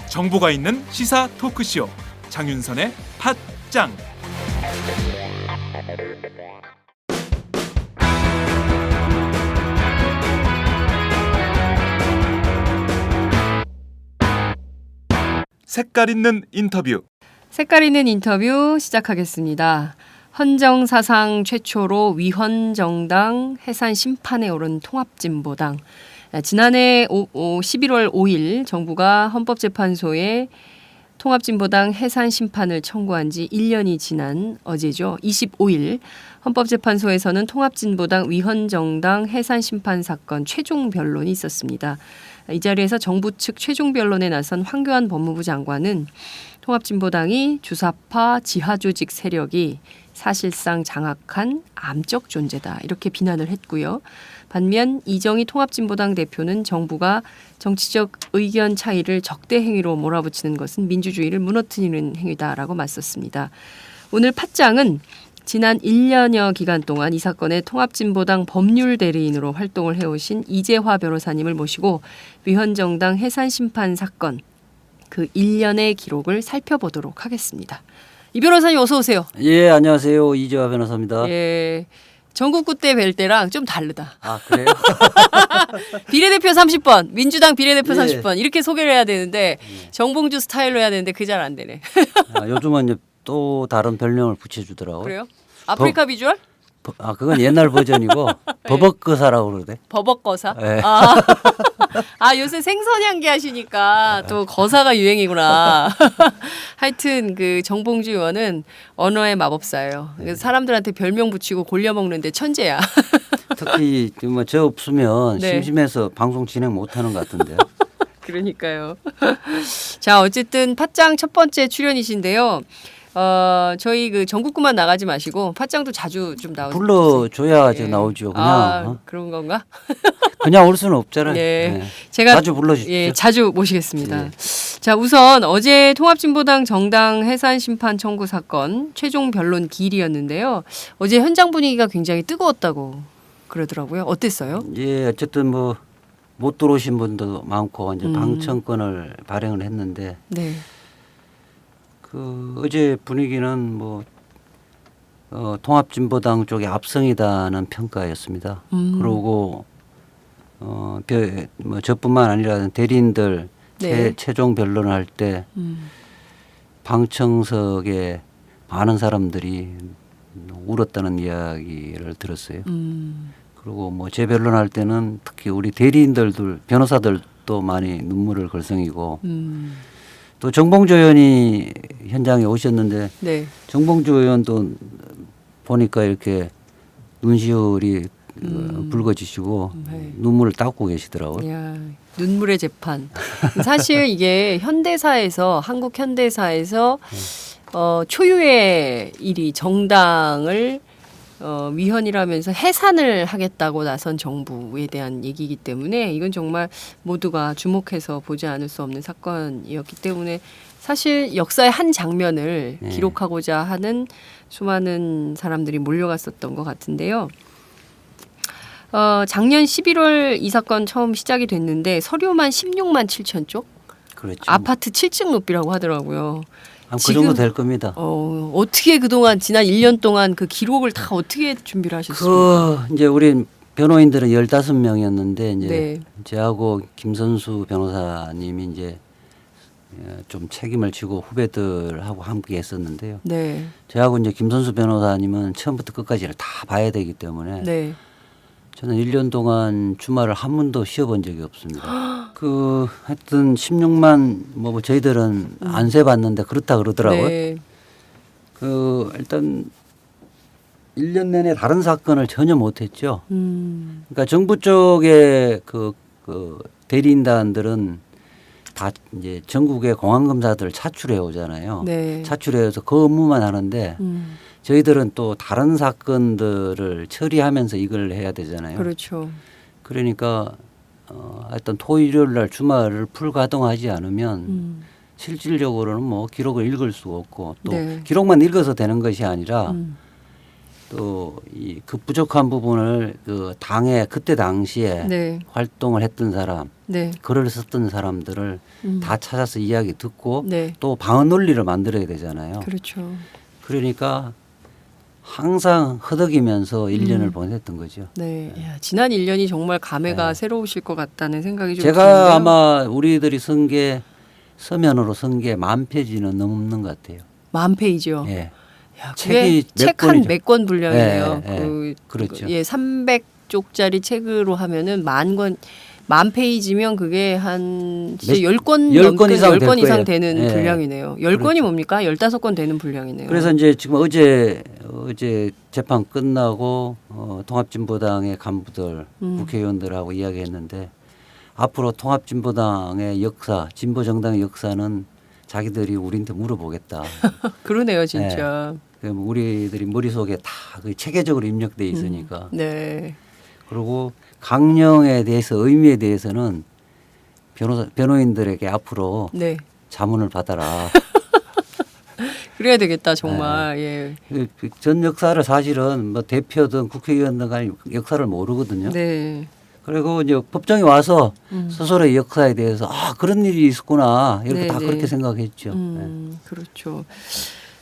정보가 있는 시사 토크쇼 장윤선의 팟짱. 색깔 있는 인터뷰. 색깔 있는 인터뷰 시작하겠습니다. 헌정사상 최초로 위헌정당 해산 심판에 오른 통합진보당. 지난해 11월 5일 정부가 헌법재판소에 통합진보당 해산 심판을 청구한 지 1년이 지난 어제죠. 25일 헌법재판소에서는 통합진보당 위헌정당 해산 심판 사건 최종 변론이 있었습니다. 이 자리에서 정부 측 최종 변론에 나선 황교안 법무부 장관은 통합진보당이 주사파 지하조직 세력이 사실상 장악한 암적 존재다 이렇게 비난을 했고요. 반면 이정희 통합진보당 대표는 정부가 정치적 의견 차이를 적대 행위로 몰아붙이는 것은 민주주의를 무너뜨리는 행위다라고 맞섰습니다. 오늘 팟짱은 지난 1년여 기간 동안 이 사건의 통합진보당 법률 대리인으로 활동을 해오신 이재화 변호사님을 모시고 위헌정당 해산심판 사건 그 1년의 기록을 살펴보도록 하겠습니다. 이 변호사님 어서 오세요. 예, 안녕하세요. 이재화 변호사입니다. 예, 전국구 때 뵐 때랑 좀 다르다. 아, 그래요? 비례대표 30번, 민주당 비례대표 예. 30번 이렇게 소개를 해야 되는데 정봉주 스타일로 해야 되는데 그게 잘 안 되네. 아, 요즘은 이제 또 다른 별명을 붙여주더라고요. 그래요? 아프리카 비주얼? 아, 그건 옛날 버전이고 버벅거사라고 그러대. 버벅거사? 예. 아, 요새 생선향기 하시니까 또 거사가 유행이구나. 하여튼 그 정봉주 의원은 언어의 마법사예요. 그래서 사람들한테 별명 붙이고 골려 먹는데 천재야. 특히 뭐 저 없으면 네. 심심해서 방송 진행 못하는 것 같은데요. 그러니까요. 자, 어쨌든 팟짱 첫 번째 출연이신데요. 저희 그 전국구만 나가지 마시고 팟짱도 자주 좀 나오세요. 불러줘야 예. 나오죠. 그냥 아, 그런 건가? 그냥 올 수는 없잖아요. 네. 예. 제가 자주 불러주십시오. 예, 자주 모시겠습니다. 예. 자, 우선 어제 통합진보당 정당 해산 심판 청구 사건 최종 변론 기일이었는데요. 어제 현장 분위기가 굉장히 뜨거웠다고 그러더라고요. 어땠어요? 예, 어쨌든 뭐 못 들어오신 분도 많고 이제 방청권을 발행을 했는데 네. 그 어제 분위기는 뭐 통합진보당 쪽의 압승이다는 평가였습니다. 그리고 뭐 저뿐만 아니라 대리인들 네. 최종 변론을 할 때 방청석에 많은 사람들이 울었다는 이야기를 들었어요. 그리고 뭐 재변론할 때는 특히 우리 대리인들 변호사들도 많이 눈물을 걸썽이고 또 정봉주 의원이 현장에 오셨는데 네. 정봉주 의원도 보니까 이렇게 눈시울이 붉어지시고 네. 눈물을 닦고 계시더라고요. 야, 눈물의 재판. 사실 이게 현대사에서 한국 현대사에서 초유의 일이 정당을 위헌이라면서 해산을 하겠다고 나선 정부에 대한 얘기이기 때문에 이건 정말 모두가 주목해서 보지 않을 수 없는 사건이었기 때문에 사실 역사의 한 장면을 네. 기록하고자 하는 수많은 사람들이 몰려갔었던 것 같은데요. 작년 11월 이 사건 처음 시작이 됐는데 서류만 16만 7천 쪽? 그렇죠. 아파트 7층 높이라고 하더라고요. 그 정도 될 겁니다. 어떻게 그동안 지난 1년 동안 그 기록을 다 어떻게 준비를 하셨습니까? 이제 우리 변호인들은 15명이었는데 이제 네. 저하고 김선수 변호사님이 이제 좀 책임을 지고 후배들하고 함께 했었는데요. 네. 저하고 이제 김선수 변호사님은 처음부터 끝까지를 다 봐야 되기 때문에 네. 저는 1년 동안 주말을 한 번도 쉬어본 적이 없습니다. 하여튼 16만 뭐 저희들은 안 세봤는데 그렇다 그러더라고요. 네. 일단 1년 내내 다른 사건을 전혀 못했죠. 그러니까 정부 쪽의 그 대리인단들은 다 이제 전국의 공안검사들 차출해 오잖아요. 네. 차출해서 그 업무만 하는데 저희들은 또 다른 사건들을 처리하면서 이걸 해야 되잖아요. 그렇죠. 그러니까 하여튼 토요일 날 주말을 풀 가동하지 않으면 실질적으로는 뭐 기록을 읽을 수가 없고 또 네. 기록만 읽어서 되는 것이 아니라 음. 또 그 부족한 부분을 그 당에 그때 당시에 네. 활동을 했던 사람, 네. 글을 썼던 사람들을 다 찾아서 이야기 듣고 네. 또 방어 논리를 만들어야 되잖아요. 그렇죠. 그러니까 항상 허덕이면서 1년을 보냈던 거죠. 네. 야, 지난 1년이 정말 감회가 네. 새로우실 것 같다는 생각이 좀 제가 드는데요. 아마 우리들이 쓴 게 서면으로 쓴 게 10,000페이지는 넘는 것 같아요. 10,000페이지요. 예. 야, 책이 그게 몇 책 한 권이죠? 몇 권 분량이네요. 예, 예. 그렇죠. 예, 300쪽짜리 책으로 하면은 10,000페이지면 그게 한 진짜 10권 10권 이상 10권 될 이상 거예요. 되는 예. 분량이네요. 10권이 그렇죠. 뭡니까? 15권 되는 분량이네요. 그래서 이제 지금 어제 재판 끝나고 통합진보당의 간부들, 국회의원들하고 이야기했는데 앞으로 통합진보당의 역사, 진보정당의 역사는 자기들이 우리한테 물어보겠다. 그러네요, 진짜. 그럼 우리들이 머릿속에 다 그 체계적으로 입력돼 있으니까. 네. 그리고 강령에 대해서 의미에 대해서는 변호인들에게 앞으로 네. 자문을 받아라. 그래야 되겠다, 정말. 예. 전 역사를 사실은 뭐 대표든 국회의원든 간에 역사를 모르거든요. 네. 그리고 이제 법정에 와서 스스로의 역사에 대해서 그런 일이 있었구나 이렇게 네, 다 네. 그렇게 생각했죠. 그렇죠.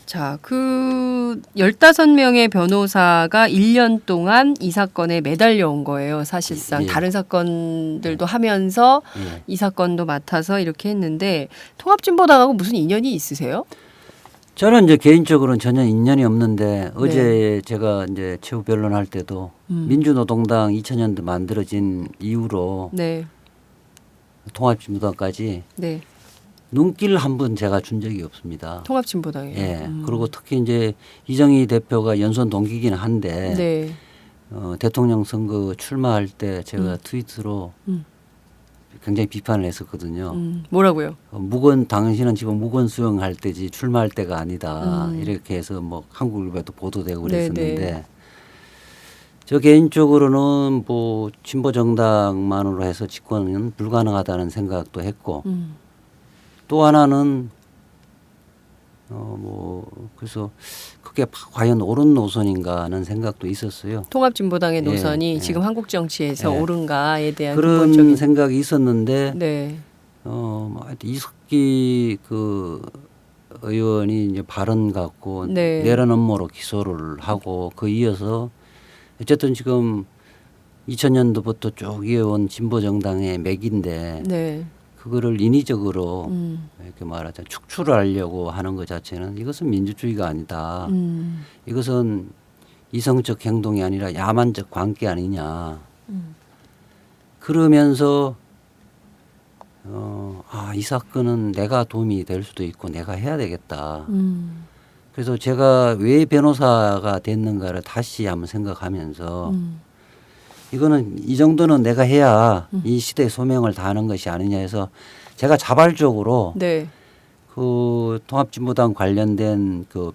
자, 그 15명의 변호사가 1년 동안 이 사건에 매달려 온 거예요. 사실상 예. 다른 사건들도 하면서 예. 이 사건도 맡아서 이렇게 했는데 통합진보당하고 무슨 인연이 있으세요? 저는 이제 개인적으로는 전혀 인연이 없는데 어제 네. 제가 이제 최후 변론할 때도 민주노동당 2000년도 만들어진 이후로 네. 통합진보당까지 네. 눈길 한 번 제가 준 적이 없습니다. 통합진보당이요. 예. 그리고 특히 이제 이정희 대표가 연선 동기긴 한데 네. 대통령 선거 출마할 때 제가 트위터로 굉장히 비판을 했었거든요. 뭐라고요? 당신은 지금 무건 수용할 때지 출마할 때가 아니다. 이렇게 해서 뭐 한국일보에도 보도되고 그랬었는데 네, 네. 저 개인적으로는 뭐 진보 정당만으로 해서 집권은 불가능하다는 생각도 했고 또 하나는 그래서 그게 과연 옳은 노선인가 하는 생각도 있었어요. 통합진보당의 예, 노선이 예. 지금 한국 정치에서 예. 옳은가에 대한 그런 근본적인 생각이 있었는데 네. 하여튼 이석기 그 의원이 이제 발언 갖고 네. 내란 음모로 기소를 하고 그 이어서 어쨌든 지금 2000년도부터 쭉 이어온 진보 정당의 맥인데 네. 그거를 인위적으로 이렇게 말하자 축출을 하려고 하는 것 자체는 이것은 민주주의가 아니다. 이것은 이성적 행동이 아니라 야만적 관계 아니냐. 그러면서 이 사건은 내가 도움이 될 수도 있고 내가 해야 되겠다. 그래서 제가 왜 변호사가 됐는가를 다시 한번 생각하면서 이거는 이 정도는 내가 해야 이 시대의 소명을 다하는 것이 아니냐 해서 제가 자발적으로 네. 그 통합진보당 관련된 그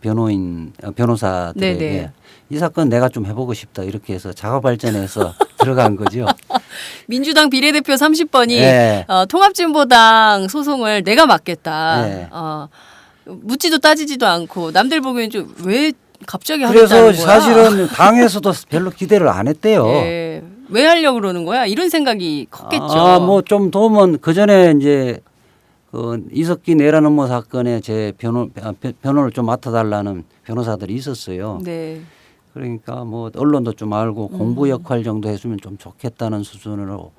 변호사들에게 네네. 이 사건 내가 좀 해보고 싶다 이렇게 해서 자가 발전해서 들어간 거죠. 민주당 비례대표 30번이 네. 통합진보당 소송을 내가 맡겠다. 네. 묻지도 따지지도 않고 남들 보기엔 좀 왜 갑자기 그래서 하겠다는 거야? 사실은 당에서도 별로 기대를 안 했대요. 예. 왜 하려고 그러는 거야? 이런 생각이 컸겠죠. 뭐 좀 도움은 그 전에 이제 그 이석기 내란 음모 사건에 제 변호를 좀 맡아달라는 변호사들이 있었어요. 네. 그러니까 뭐 언론도 좀 알고 공부 역할 정도 해주면 좀 좋겠다는 수준으로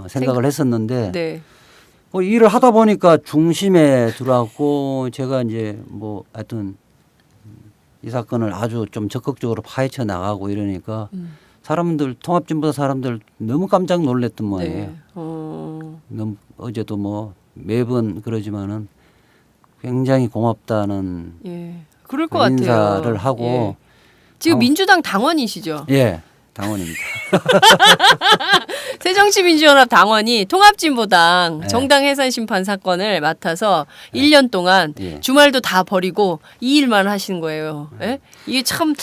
생각을 했었는데 네. 뭐 일을 하다 보니까 중심에 들어왔고 제가 이제 뭐 하여튼 이 사건을 아주 좀 적극적으로 파헤쳐 나가고 이러니까 사람들 통합진보당 사람들 너무 깜짝 놀랐던 모양이에요. 네. 너무 어제도 뭐 매번 그러지만은 굉장히 고맙다는 예. 그럴 것 같아요. 인사를 하고 예. 지금 민주당 당원이시죠? 예 당원입니다. 새정치민주연합 당원이 통합진보당 네. 정당 해산 심판 사건을 맡아서 1년 동안 예. 주말도 다 버리고 이 일만 하시는 거예요. 예? 이게 참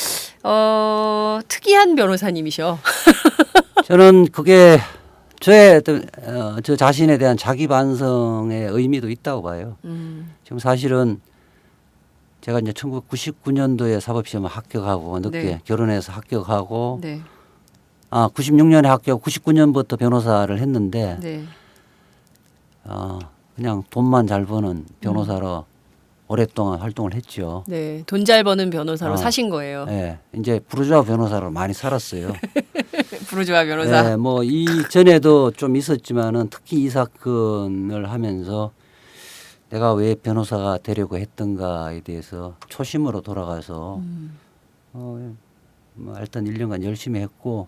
특이한 변호사님이셔. 저는 그게 저의 어떤 저 자신에 대한 자기 반성의 의미도 있다고 봐요. 지금 사실은 제가 이제 1999년도에 사법시험 합격하고 늦게 네. 결혼해서 합격하고 네. 96년에 합격, 99년부터 변호사를 했는데 네. 그냥 돈만 잘 버는 변호사로 오랫동안 활동을 했죠. 네. 돈 잘 버는 변호사로 아. 사신 거예요. 네, 이제 부르주아 변호사로 많이 살았어요. 부르주아 변호사. 네, 뭐 이전에도 좀 있었지만은 특히 이 사건을 하면서 내가 왜 변호사가 되려고 했던가에 대해서 초심으로 돌아가서 뭐 일단 1년간 열심히 했고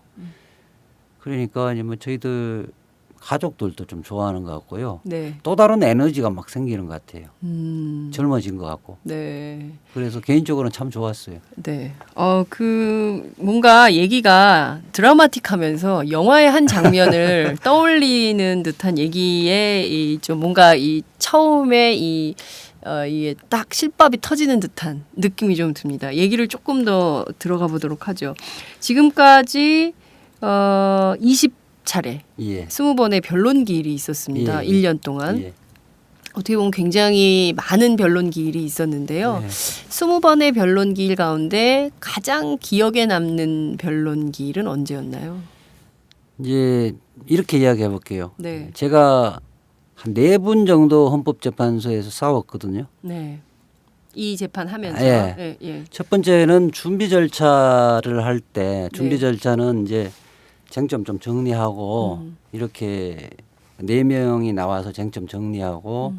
그러니까 이제 뭐 저희들 가족들도 좀 좋아하는 것 같고요. 네. 또 다른 에너지가 막 생기는 것 같아요. 젊어진 것 같고. 네. 그래서 개인적으로는 참 좋았어요. 네. 뭔가 얘기가 드라마틱하면서 영화의 한 장면을 떠올리는 듯한 얘기에 좀 뭔가 이 처음에 이게 딱 실밥이 터지는 듯한 느낌이 좀 듭니다. 얘기를 조금 더 들어가 보도록 하죠. 지금까지 20차례, 예. 20번의 변론 기일이 있었습니다. 예. 1년 동안. 예. 어떻게 보면 굉장히 많은 변론 기일이 있었는데요. 네. 20번의 변론 기일 가운데 가장 기억에 남는 변론 기일은 언제였나요? 이제 이렇게 이야기해 볼게요. 네. 제가 한 4분 정도 헌법재판소에서 싸웠거든요. 네. 이 재판 하면서. 예. 예, 예. 첫 번째는 준비 절차를 할 때 준비 네. 절차는 이제 쟁점 좀 정리하고 이렇게 4명이 나와서 쟁점 정리하고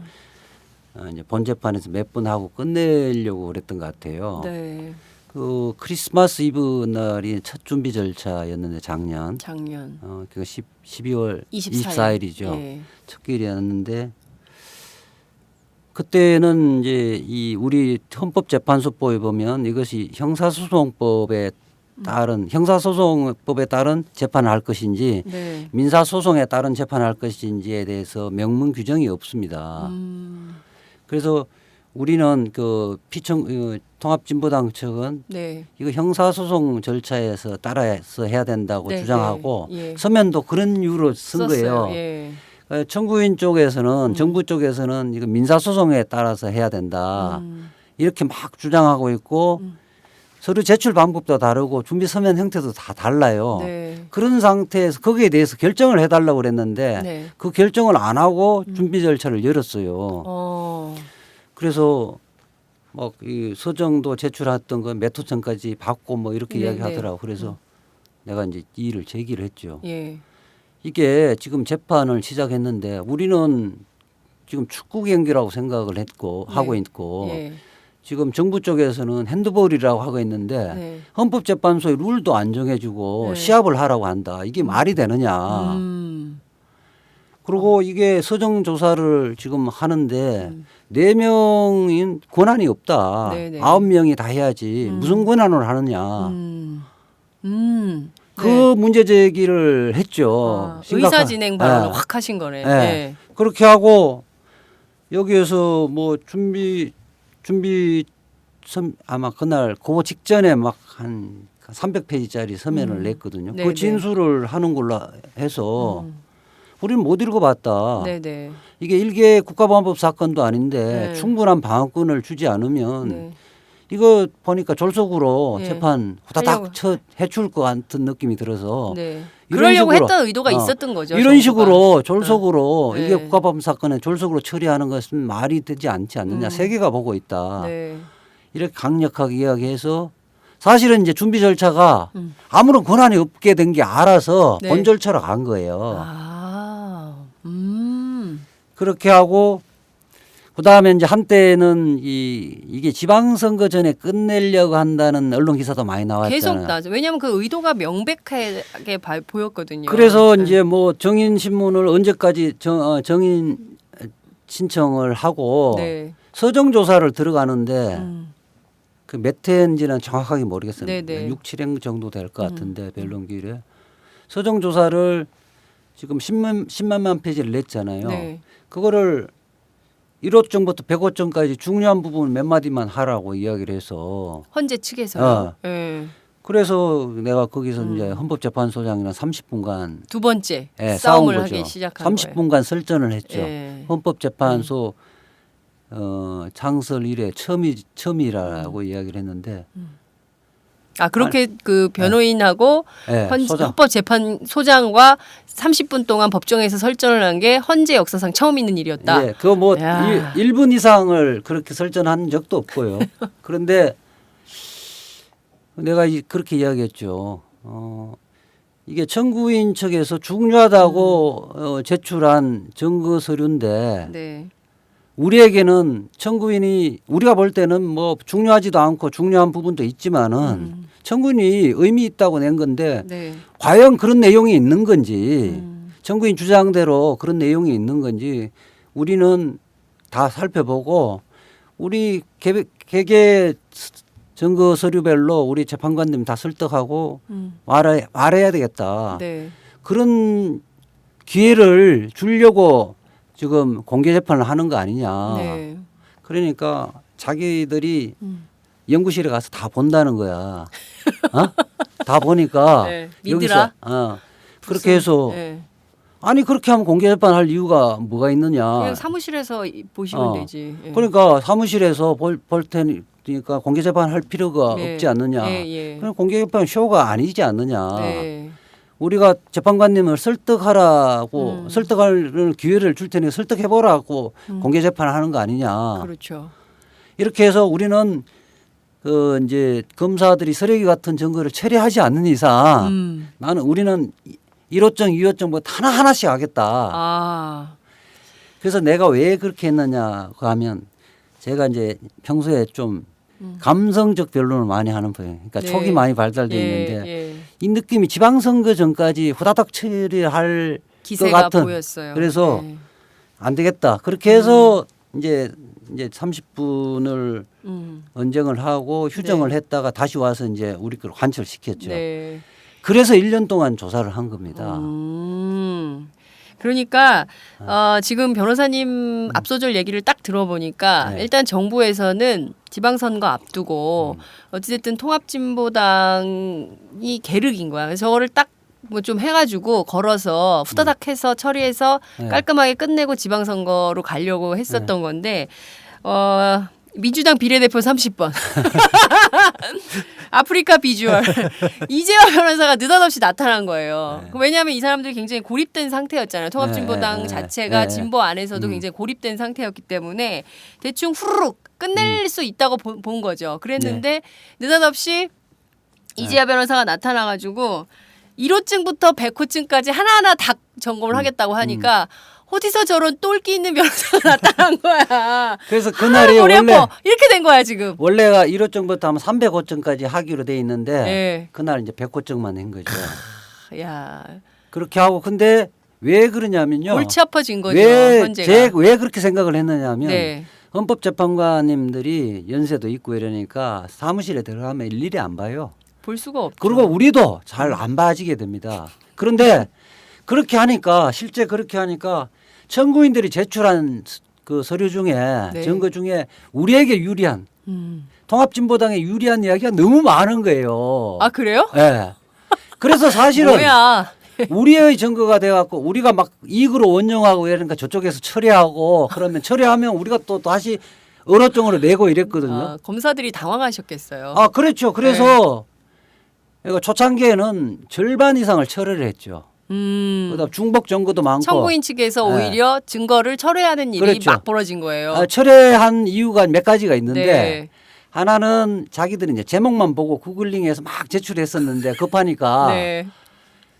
이제 본 재판에서 몇 분 하고 끝내려고 그랬던 것 같아요. 네. 그 크리스마스 이브 날이 첫 준비 절차였는데 작년 그 12월 24일이죠. 예. 첫 기일이었는데 그때는 이제 이 우리 헌법재판소법에 보면 이것이 형사소송법에 따른 형사소송법에 따른 재판을 할 것인지 네. 민사소송에 따른 재판을 할 것인지에 대해서 명문 규정이 없습니다. 그래서 우리는 그 통합진보당 측은 네. 이거 형사소송 절차에서 따라서 해야 된다고 네, 주장하고 네. 예. 서면도 그런 이유로 쓴 썼어요. 거예요. 예. 청구인 쪽에서는 정부 쪽에서는 이거 민사소송에 따라서 해야 된다. 이렇게 막 주장하고 있고 서류 제출 방법도 다르고 준비 서면 형태도 다 달라요. 네. 그런 상태에서 거기에 대해서 결정을 해달라고 그랬는데 네. 그 결정을 안 하고 준비 절차를 열었어요. 그래서 막 이 서정도 제출했던 건 몇 호 전까지 받고 뭐 이렇게 네, 이야기하더라고. 그래서 내가 이제 이 일을 제기를 했죠. 예. 이게 지금 재판을 시작했는데 우리는 지금 축구 경기라고 생각을 했고 하고 있고 예. 지금 정부 쪽에서는 핸드볼이라고 하고 있는데 네. 헌법재판소의 룰도 안 정해주고 네. 시합을 하라고 한다. 이게 말이 되느냐. 그리고 이게 서정 조사를 지금 하는데 4명인 권한이 없다. 네네. 9명이 다 해야지. 무슨 권한을 하느냐. 그 네. 문제 제기를 했죠. 의사 진행 발언을 예. 확 하신 거네. 예. 예. 그렇게 하고 여기에서 뭐 아마 그날 그 직전에 막 한 300페이지짜리 서면을 냈거든요. 네네. 그 진술을 하는 걸로 해서 우리는 못 읽어봤다. 네네. 이게 일개 국가보안법 사건도 아닌데 네. 충분한 방어권을 주지 않으면 네. 이거 보니까 졸속으로 예. 재판 후다닥 해줄 것 같은 느낌이 들어서 네. 이런 그러려고 식으로, 했던 의도가 있었던 거죠. 이런 정부가. 식으로 졸속으로 네. 이게 국가보안 사건에 졸속으로 처리하는 것은 말이 되지 않지 않느냐. 세계가 보고 있다. 네. 이렇게 강력하게 이야기해서 사실은 이제 준비 절차가 아무런 권한이 없게 된 게 알아서 네. 본 절차로 간 거예요. 그렇게 하고 그다음에 이제 한때는 이게 지방선거 전에 끝내려고 한다는 언론 기사도 많이 나왔잖아요. 계속 나죠. 왜냐하면 그 의도가 명백하게 보였거든요. 그래서 네. 이제 뭐 정인 신문을 언제까지 정인 신청을 하고 네. 서정 조사를 들어가는데 그 몇 회인지는 정확하게 모르겠어요. 네네. 6, 7회 정도 될 것 같은데 변론기일에 서정 조사를 지금 10만만 페이지를 냈잖아요. 네. 그거를 1호점부터 105점까지 중요한 부분 몇 마디만 하라고 이야기를 해서 헌재 측에서요. 어. 네. 그래서 내가 거기서 이제 헌법재판소장이랑 30분간 두 번째 예, 싸움을 싸운 하기 거죠. 시작한 30분간 설전을 했죠. 예. 헌법재판소 창설 이래 처음이라고 이야기를 했는데 아 그렇게 그 변호인하고 예, 소장. 헌법재판소장과 30분 동안 법정에서 설전을 한 게 헌재 역사상 처음 있는 일이었다. 예, 그거 뭐 야. 1분 이상을 그렇게 설전한 적도 없고요. 그런데 내가 그렇게 이야기했죠. 이게 청구인 측에서 중요하다고 제출한 증거 서류인데 네. 우리에게는 청구인이 우리가 볼 때는 뭐 중요하지도 않고 중요한 부분도 있지만은 청구인이 의미 있다고 낸 건데 네. 과연 그런 내용이 있는 건지 청구인 주장대로 그런 내용이 있는 건지 우리는 다 살펴보고 우리 개개 증거 서류별로 우리 재판관님 다 설득하고 말해야 되겠다. 네. 그런 기회를 주려고 지금 공개 재판을 하는 거 아니냐. 네. 그러니까 자기들이 연구실에 가서 다 본다는 거야. 어? 다 보니까 네. 여기서 믿으라. 그렇게 해서 네. 아니 그렇게 하면 공개 재판 할 이유가 뭐가 있느냐. 그냥 사무실에서 보시면 되지. 예. 그러니까 사무실에서 볼 테니까 공개 재판 할 필요가 네. 없지 않느냐. 예. 그럼 공개 재판 쇼가 아니지 않느냐. 네. 우리가 재판관님을 설득하라고 설득할 기회를 줄 테니 설득해 보라고 공개 재판을 하는 거 아니냐. 그렇죠. 이렇게 해서 우리는 그 이제 검사들이 쓰레기 같은 증거를 처리하지 않는 이상 우리는 1호증, 2호증 뭐 하나씩 하겠다. 아. 그래서 내가 왜 그렇게 했느냐고 하면 제가 이제 평소에 좀 감성적 변론을 많이 하는 편이에요. 그러니까 네. 촉이 많이 발달돼 있는데 이 느낌이 지방선거 전까지 후다닥 처리할 것 기세가 같은. 보였어요. 그래서 네. 안 되겠다. 그렇게 해서 이제 30분을 언쟁을 하고 휴정을 했다가 다시 와서 이제 우리 걸 관철시켰죠. 네. 그래서 1년 동안 조사를 한 겁니다. 그러니까 지금 변호사님 앞소절 얘기를 딱 들어보니까 네. 일단 정부에서는 지방선거 앞두고 어찌됐든 통합진보당이 계륵인 거야. 그래서 저거를 딱 뭐 좀 해가지고 걸어서 후다닥 해서 처리해서 네. 깔끔하게 끝내고 지방선거로 가려고 했었던 건데 민주당 비례대표 30번 아프리카 비주얼 이재화 변호사가 느닷없이 나타난 거예요. 네. 왜냐하면 이 사람들이 굉장히 고립된 상태였잖아요. 통합진보당 네. 자체가 네. 진보 안에서도 굉장히 고립된 상태였기 때문에 대충 후루룩 끝낼 수 있다고 본 거죠. 그랬는데 느닷없이 이재화 변호사가 나타나가지고 1호증부터 100호증까지 하나하나 다 점검을 하겠다고 하니까 어디서 저런 똘끼 있는 변호사가 나타난 거야. 그래서 그날이 머리 원래 아파. 이렇게 된 거야 지금. 원래가 1호증부터 하면 300호증까지 하기로 돼 있는데 네. 그날 이제 100호증만 한 거죠. 야 그렇게 하고 근데 왜 그러냐면요. 골치 아파진 거죠. 왜 헌재가. 왜 그렇게 생각을 했느냐면 네. 헌법재판관님들이 연세도 있고 이러니까 사무실에 들어가면 일일이 안 봐요. 볼 수가 없죠. 그리고 우리도 잘 안 봐지게 됩니다. 그런데 그렇게 하니까 실제 그렇게 하니까 청구인들이 제출한 그 서류 중에 네. 증거 중에 우리에게 유리한 통합진보당에 유리한 이야기가 너무 많은 거예요. 아 그래요? 네. 그래서 사실은 뭐야? 우리의 증거가 돼갖고 우리가 막 이익으로 원용하고 이러니까 저쪽에서 처리하고 그러면 처리하면 우리가 또 다시 의로증으로 내고 이랬거든요. 아, 검사들이 당황하셨겠어요. 아 그렇죠. 그래서 이거 초창기에는 절반 이상을 철회를 했죠. 그다음 중복 정거도 많고. 청구인 측에서 네. 오히려 증거를 철회하는 일이 그렇죠. 막 벌어진 거예요. 철회한 이유가 몇 가지가 있는데 네. 하나는 자기들이 이제 제목만 보고 구글링해서 막 제출했었는데 급하니까 네.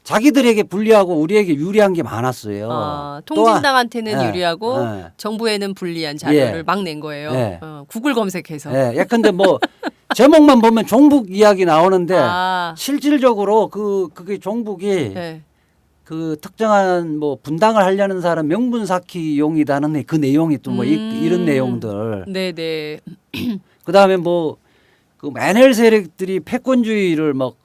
자기들에게 불리하고 우리에게 유리한 게 많았어요. 통진당한테는 또한, 유리하고 네. 정부에는 불리한 자료를 예. 막 낸 거예요. 예. 구글 검색해서. 예, 예컨대 뭐 제목만 보면 종북 이야기 나오는데 아. 실질적으로 그게 종북이 네. 그 특정한 뭐 분당을 하려는 사람 명분 쌓기용이다는 그 내용이 또 뭐 이런 내용들. 네네. 그다음에 뭐 그 NL 세력들이 패권주의를 막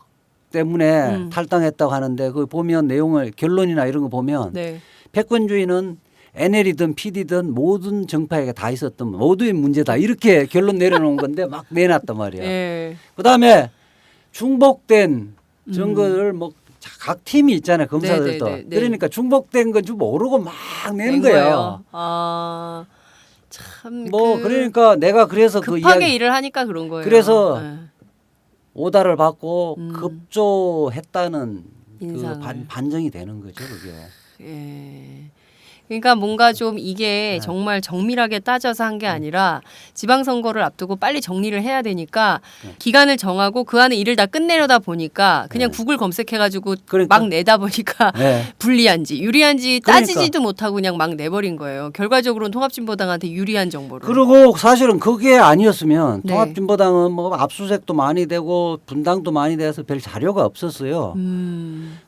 때문에 탈당했다고 하는데 그 보면 내용을 결론이나 이런 거 보면 네. 패권주의는 NL이든 PD든 모든 정파에게 다 있었던 모두의 문제다 이렇게 결론 내려놓은 건데 막 내놨단 말이야. 네. 그다음에 중복된 증거를 뭐 각 팀이 있잖아요. 검사들도. 네네네. 그러니까 중복된 건 좀 모르고 막 내는 낸 거예요. 아, 참. 뭐 그러니까 내가 그래서 그 급하게 이야기 일을 하니까 그런 거예요. 그래서 네. 오다를 받고 음. 급조했다는 그 인상을. 반정이 되는 거죠, 그게. 예. 그러니까 뭔가 좀 이게 네. 정말 정밀하게 따져서 한 게 아니라 지방선거를 앞두고 빨리 정리를 해야 되니까 네. 기간을 정하고 그 안에 일을 다 끝내려다 보니까 그냥 네. 구글 검색해가지고 그러니까. 막 내다 보니까 네. 불리한지 유리한지 그러니까. 따지지도 못하고 그냥 막 내버린 거예요. 결과적으로는 통합진보당한테 유리한 정보를. 그리고 사실은 그게 아니었으면 네. 통합진보당은 뭐 압수수색도 많이 되고 분당도 많이 돼서 별 자료가 없었어요.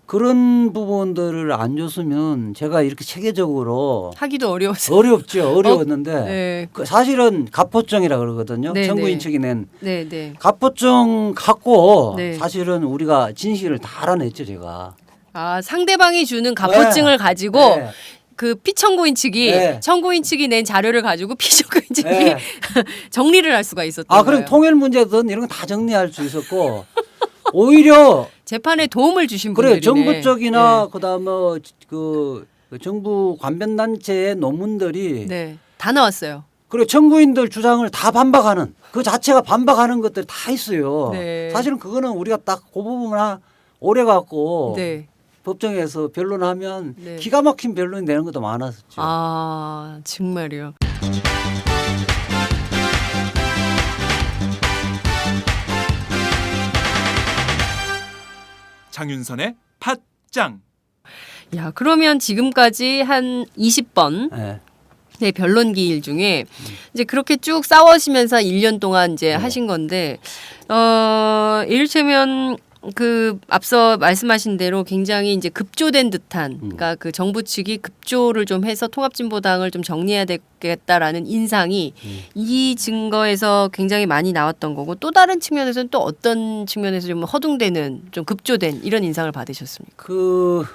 그런 부분들을 안 줬으면 제가 이렇게 체계적으로 하기도 어려웠어요. 어렵죠. 어려웠는데 네. 그 사실은 갑포증이라 그러거든요. 네, 청구인 네. 측이 낸 네, 네. 갑포증 갖고 네. 사실은 우리가 진실을 다 알아냈죠, 제가. 아, 상대방이 주는 갑포증을 가지고 네. 그 피청구인 측이 네. 청구인 측이 낸 자료를 가지고 피청구인 측이 네. 정리를 할 수가 있었던 아, 거예요. 그럼 통일 문제든 이런 거 다 정리할 수 있었고 오히려 재판에 도움을 주신 그래 분들이네. 정부 쪽이나 그다음에 그 정부 관변 단체의 논문들이 네. 다 나왔어요. 그리고 청구인들 주장을 다 반박하는 그 자체가 반박하는 것들이 다 있어요. 네. 사실은 그거는 우리가 딱 그 부분만 오래 갖고 네. 법정에서 변론하면 네. 기가 막힌 변론이 되는 것도 많았었죠. 아, 정말요. 장윤선의 팟짱. 야, 그러면 지금까지 한 20번 네. 네, 변론 기일 중에 이제 그렇게 쭉 싸워시면서 1년 동안 이제 네. 하신 건데 이를테면 그 앞서 말씀하신 대로 굉장히 이제 급조된 듯한 그러니까 그 정부 측이 급조를 좀 해서 통합진보당을 좀 정리해야 되겠다라는 인상이 이 증거에서 굉장히 많이 나왔던 거고 또 다른 측면에서는 또 어떤 측면에서 좀 허둥대는 좀 급조된 이런 인상을 받으셨습니까? 그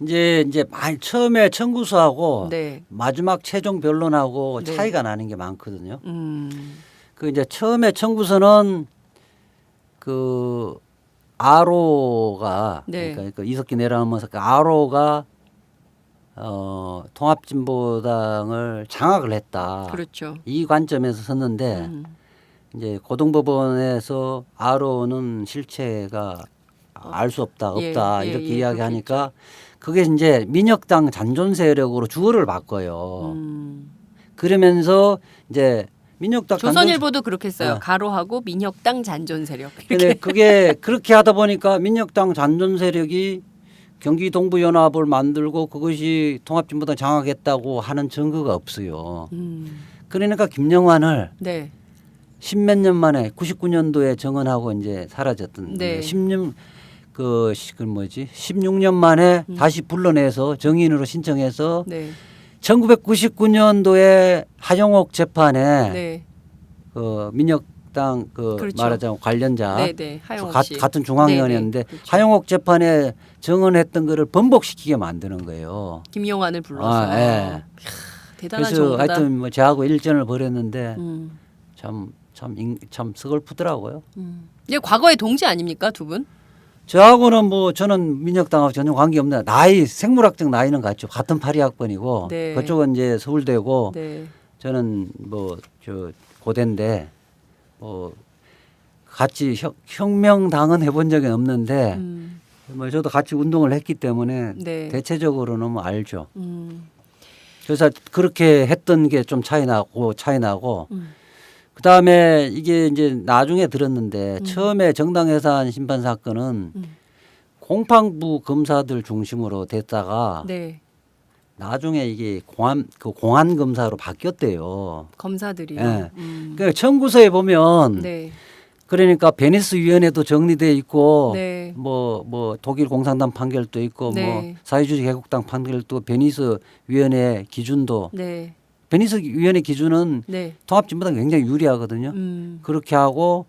이제 많이 처음에 청구서하고 네. 마지막 최종 변론하고 네. 차이가 나는 게 많거든요. 음. 그 이제 처음에 청구서는 그 RO가 네. 그러니까 그 이석기 내려오면서 그 RO가 통합진보당을 장악을 했다. 그렇죠. 이 관점에서 섰는데 이제 고등법원에서 RO는 실체가 알 수 없다, 예, 없다 예, 이렇게 예, 이야기하니까 그게 이제 민혁당 잔존 세력으로 주어를 바꿔요. 그러면서 이제 민혁당 조선일보도 그렇게 써요. 아. 가로하고 민혁당 잔존 세력. 근데 이렇게. 그게 그렇게 하다 보니까 민혁당 잔존 세력이 경기 동부연합을 만들고 그것이 통합진보당 장악했다고 하는 증거가 없어요. 그러니까 김영환을 네. 십몇 년 만에 99년도에 정언하고 이제 사라졌던 네. 10년 그 16년 만에 다시 불러내서 정인으로 신청해서 네. 1999년도에 하영옥 재판에 네. 그 민혁당 그 그렇죠. 말하자면 관련자 네, 네. 하영옥 씨. 같은 중앙위원회였는데 네, 네. 그렇죠. 하영옥 재판에 정언했던 거를 번복시키게 만드는 거예요. 김용환을 불러서. 아, 예. 대단한 그래서 정보다. 하여튼 뭐 저하고 일전을 벌였는데 음. 참 서글프더라고요. 이제 과거의 동지 아닙니까 두 분? 저하고는 뭐 저는 민혁당하고 전혀 관계 없는 나이 생물학적 나이는 같죠. 같은 82학번이고 네. 그쪽은 이제 서울대고 네. 저는 뭐 저 고대인데 뭐 같이 혁명당은 해본 적이 없는데 뭐 저도 같이 운동을 했기 때문에 네. 대체적으로는 뭐 알죠. 그래서 그렇게 했던 게 좀 차이 나고 그다음에 이게 이제 나중에 들었는데 처음에 정당 해산 심판 사건은 공판부 검사들 중심으로 됐다가 네. 나중에 이게 공안 검사로 바뀌었대요. 검사들이요. 예. 그러니까 청구서에 보면 네. 그러니까 베니스 위원회도 정리돼 있고 네. 뭐 독일 공산당 판결도 있고 네. 뭐 사회주의 개국당 판결도 베니스 위원회 기준도 네. 베니스 위원회 기준은 네. 통합진보당 굉장히 유리하거든요. 그렇게 하고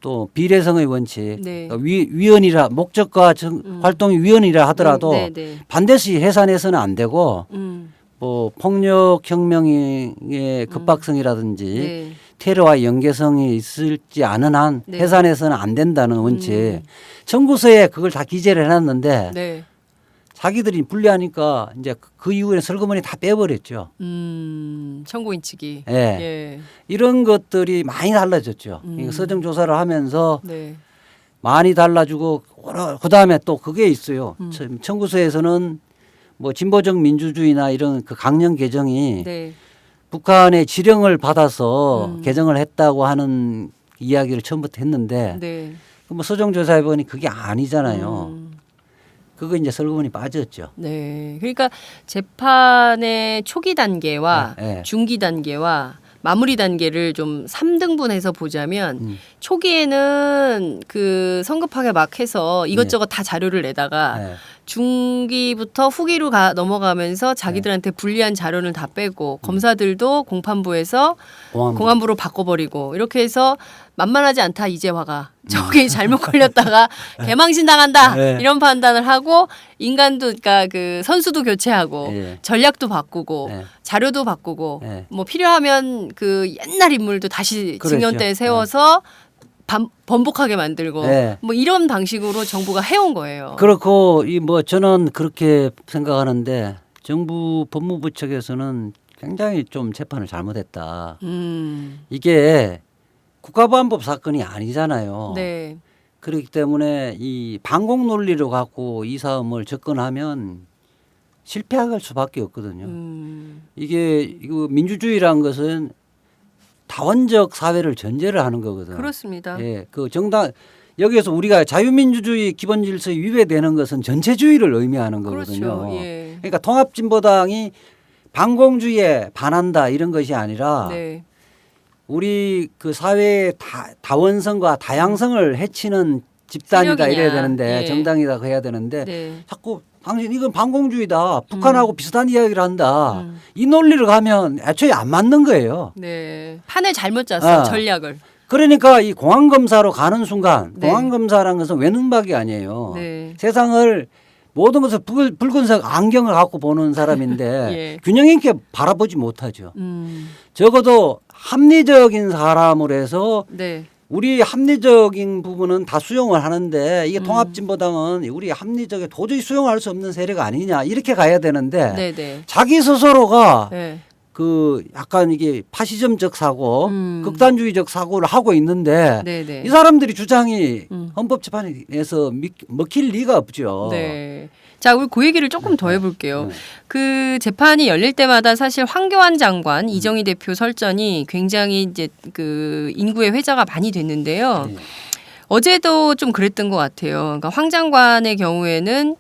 또 비례성의 원칙 네. 그러니까 위원이라 목적과 활동이 위원이라 하더라도 네, 네. 반드시 해산해서는 안 되고 음. 뭐 폭력 혁명의 급박성이라든지 네. 테러와 연계성이 있을지 않은 한 네. 해산해서는 안 된다는 원칙. 청구서에 그걸 다 기재를 해놨는데 네. 자기들이 불리하니까 이제 그 이후에 슬그머니 다 빼버렸죠. 청구인 측이. 예. 예. 이런 것들이 많이 달라졌죠. 그러니까 서정 조사를 하면서 네. 많이 달라지고 그 다음에 또 그게 있어요. 청구서에서는 뭐 진보적 민주주의나 이런 그 강령 개정이 네. 북한의 지령을 받아서 개정을 했다고 하는 이야기를 처음부터 했는데 네. 뭐 서정 조사해 보니 그게 아니잖아요. 그거 이제 슬그머니 빠졌죠. 네. 그러니까 재판의 초기 단계와 네, 네. 중기 단계와 마무리 단계를 좀 3등분해서 보자면 초기에는 그 성급하게 막 해서 이것저것 다 자료를 내다가 네. 중기부터 후기로 넘어가면서 자기들한테 불리한 자료를 다 빼고 검사들도 공판부에서 공안부로 바꿔버리고 이렇게 해서 만만하지 않다 이재화가 저게 잘못 걸렸다가 개망신 당한다 네. 이런 판단을 하고 인간도 그러니까 그 선수도 교체하고 네. 전략도 바꾸고 네. 자료도 바꾸고 네. 뭐 필요하면 그 옛날 인물도 다시 그렇죠. 증언대에 세워서 번복하게 만들고 네. 뭐 이런 방식으로 정부가 해온 거예요. 그렇고 이 뭐 저는 그렇게 생각하는데 정부 법무부 측에서는 굉장히 좀 재판을 잘못했다. 이게 국가보안법 사건이 아니잖아요. 네. 그렇기 때문에 이 반공 논리로 갖고 이 사업을 접근하면 실패할 수밖에 없거든요. 이게 이거 민주주의라는 것은 다원적 사회를 전제를 하는 거거든요. 그렇습니다. 예, 그 정당 여기에서 우리가 자유민주주의 기본 질서에 위배되는 것은 전체주의를 의미하는 거거든요. 그렇죠. 예. 그러니까 통합진보당이 반공주의에 반한다 이런 것이 아니라 네. 우리 그 사회의 다원성과 다양성을 해치는 집단이다 세력이냐. 이래야 되는데 예. 정당이다 해야 되는데 네. 자꾸 당신 이건 반공주의다. 북한하고 비슷한 이야기를 한다. 이 논리를 가면 애초에 안 맞는 거예요. 네. 판을 잘못 짰어. 아. 전략을. 그러니까 이 공안검사로 가는 순간 네. 공안검사라는 것은 외눈박이 아니에요. 네. 세상을 모든 것을 붉은색 안경을 갖고 보는 사람인데 예. 균형 있게 바라보지 못하죠. 음. 적어도 합리적인 사람으로 해서 네. 우리 합리적인 부분은 다 수용을 하는데 이게 통합진보당은 우리 합리적에 도저히 수용할 수 없는 세력 아니냐 이렇게 가야 되는데 네, 네. 자기 스스로가 네. 그 약간 이게 파시즘적 사고, 극단주의적 사고를 하고 있는데 네, 네. 이 사람들이 주장이 헌법재판에서 먹힐 리가 없죠. 네. 자, 우리 그 얘기를 조금 더 해볼게요. 네. 그 재판이 열릴 때마다 사실 황교안 장관, 이정희 대표 설전이 굉장히 이제 그 인구의 회자가 많이 됐는데요. 네. 어제도 좀 그랬던 것 같아요. 그러니까 황 장관의 경우에는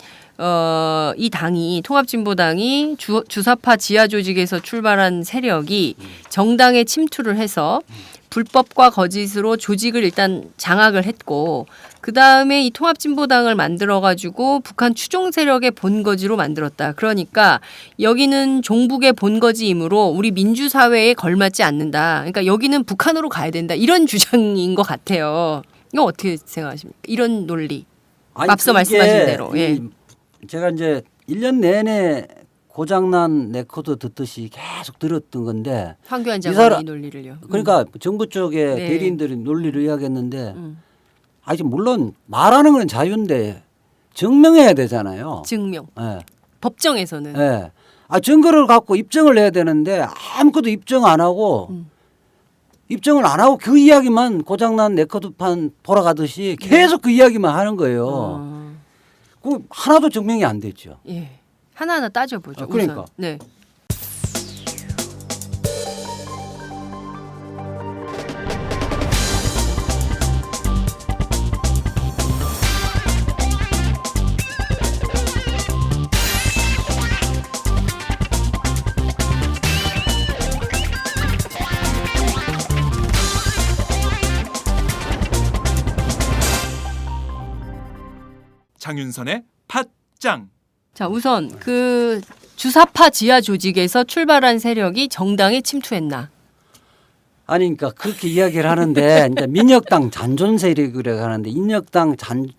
이 당이 통합진보당이 주사파 지하 조직에서 출발한 세력이 정당에 침투를 해서 불법과 거짓으로 조직을 일단 장악을 했고 그 다음에 이 통합진보당을 만들어가지고 북한 추종 세력의 본거지로 만들었다. 그러니까 여기는 종북의 본거지이므로 우리 민주사회에 걸맞지 않는다. 그러니까 여기는 북한으로 가야 된다. 이런 주장인 것 같아요. 이거 어떻게 생각하십니까? 이런 논리. 아니, 앞서 말씀하신 대로. 예. 제가 이제 1년 내내 고장난 레코드 듣듯이 계속 들었던 건데 황교안 이 장관의 사람- 이 논리를요. 그러니까 정부 쪽에 네. 대리인들이 논리를 이야기했는데 아직 물론 말하는 건 자유인데 증명해야 되잖아요. 증명. 예. 법정에서는. 예. 아, 증거를 갖고 입증을 해야 되는데 아무것도 입증 안 하고 입증을 안 하고 그 이야기만 고장난 레코드판 돌아가듯이 계속 그 이야기만 하는 거예요. 그 하나도 증명이 안 됐죠. 예. 하나하나 따져보죠. 아, 그러니까. 우선. 네. 장윤선의 팟짱. 자, 우선 그 주사파 지하 조직에서 출발한 세력이 정당에 침투했나? 아니 그러니까 그렇게 이야기를 하는데 이제 민혁당 잔존 세력이라고 하는데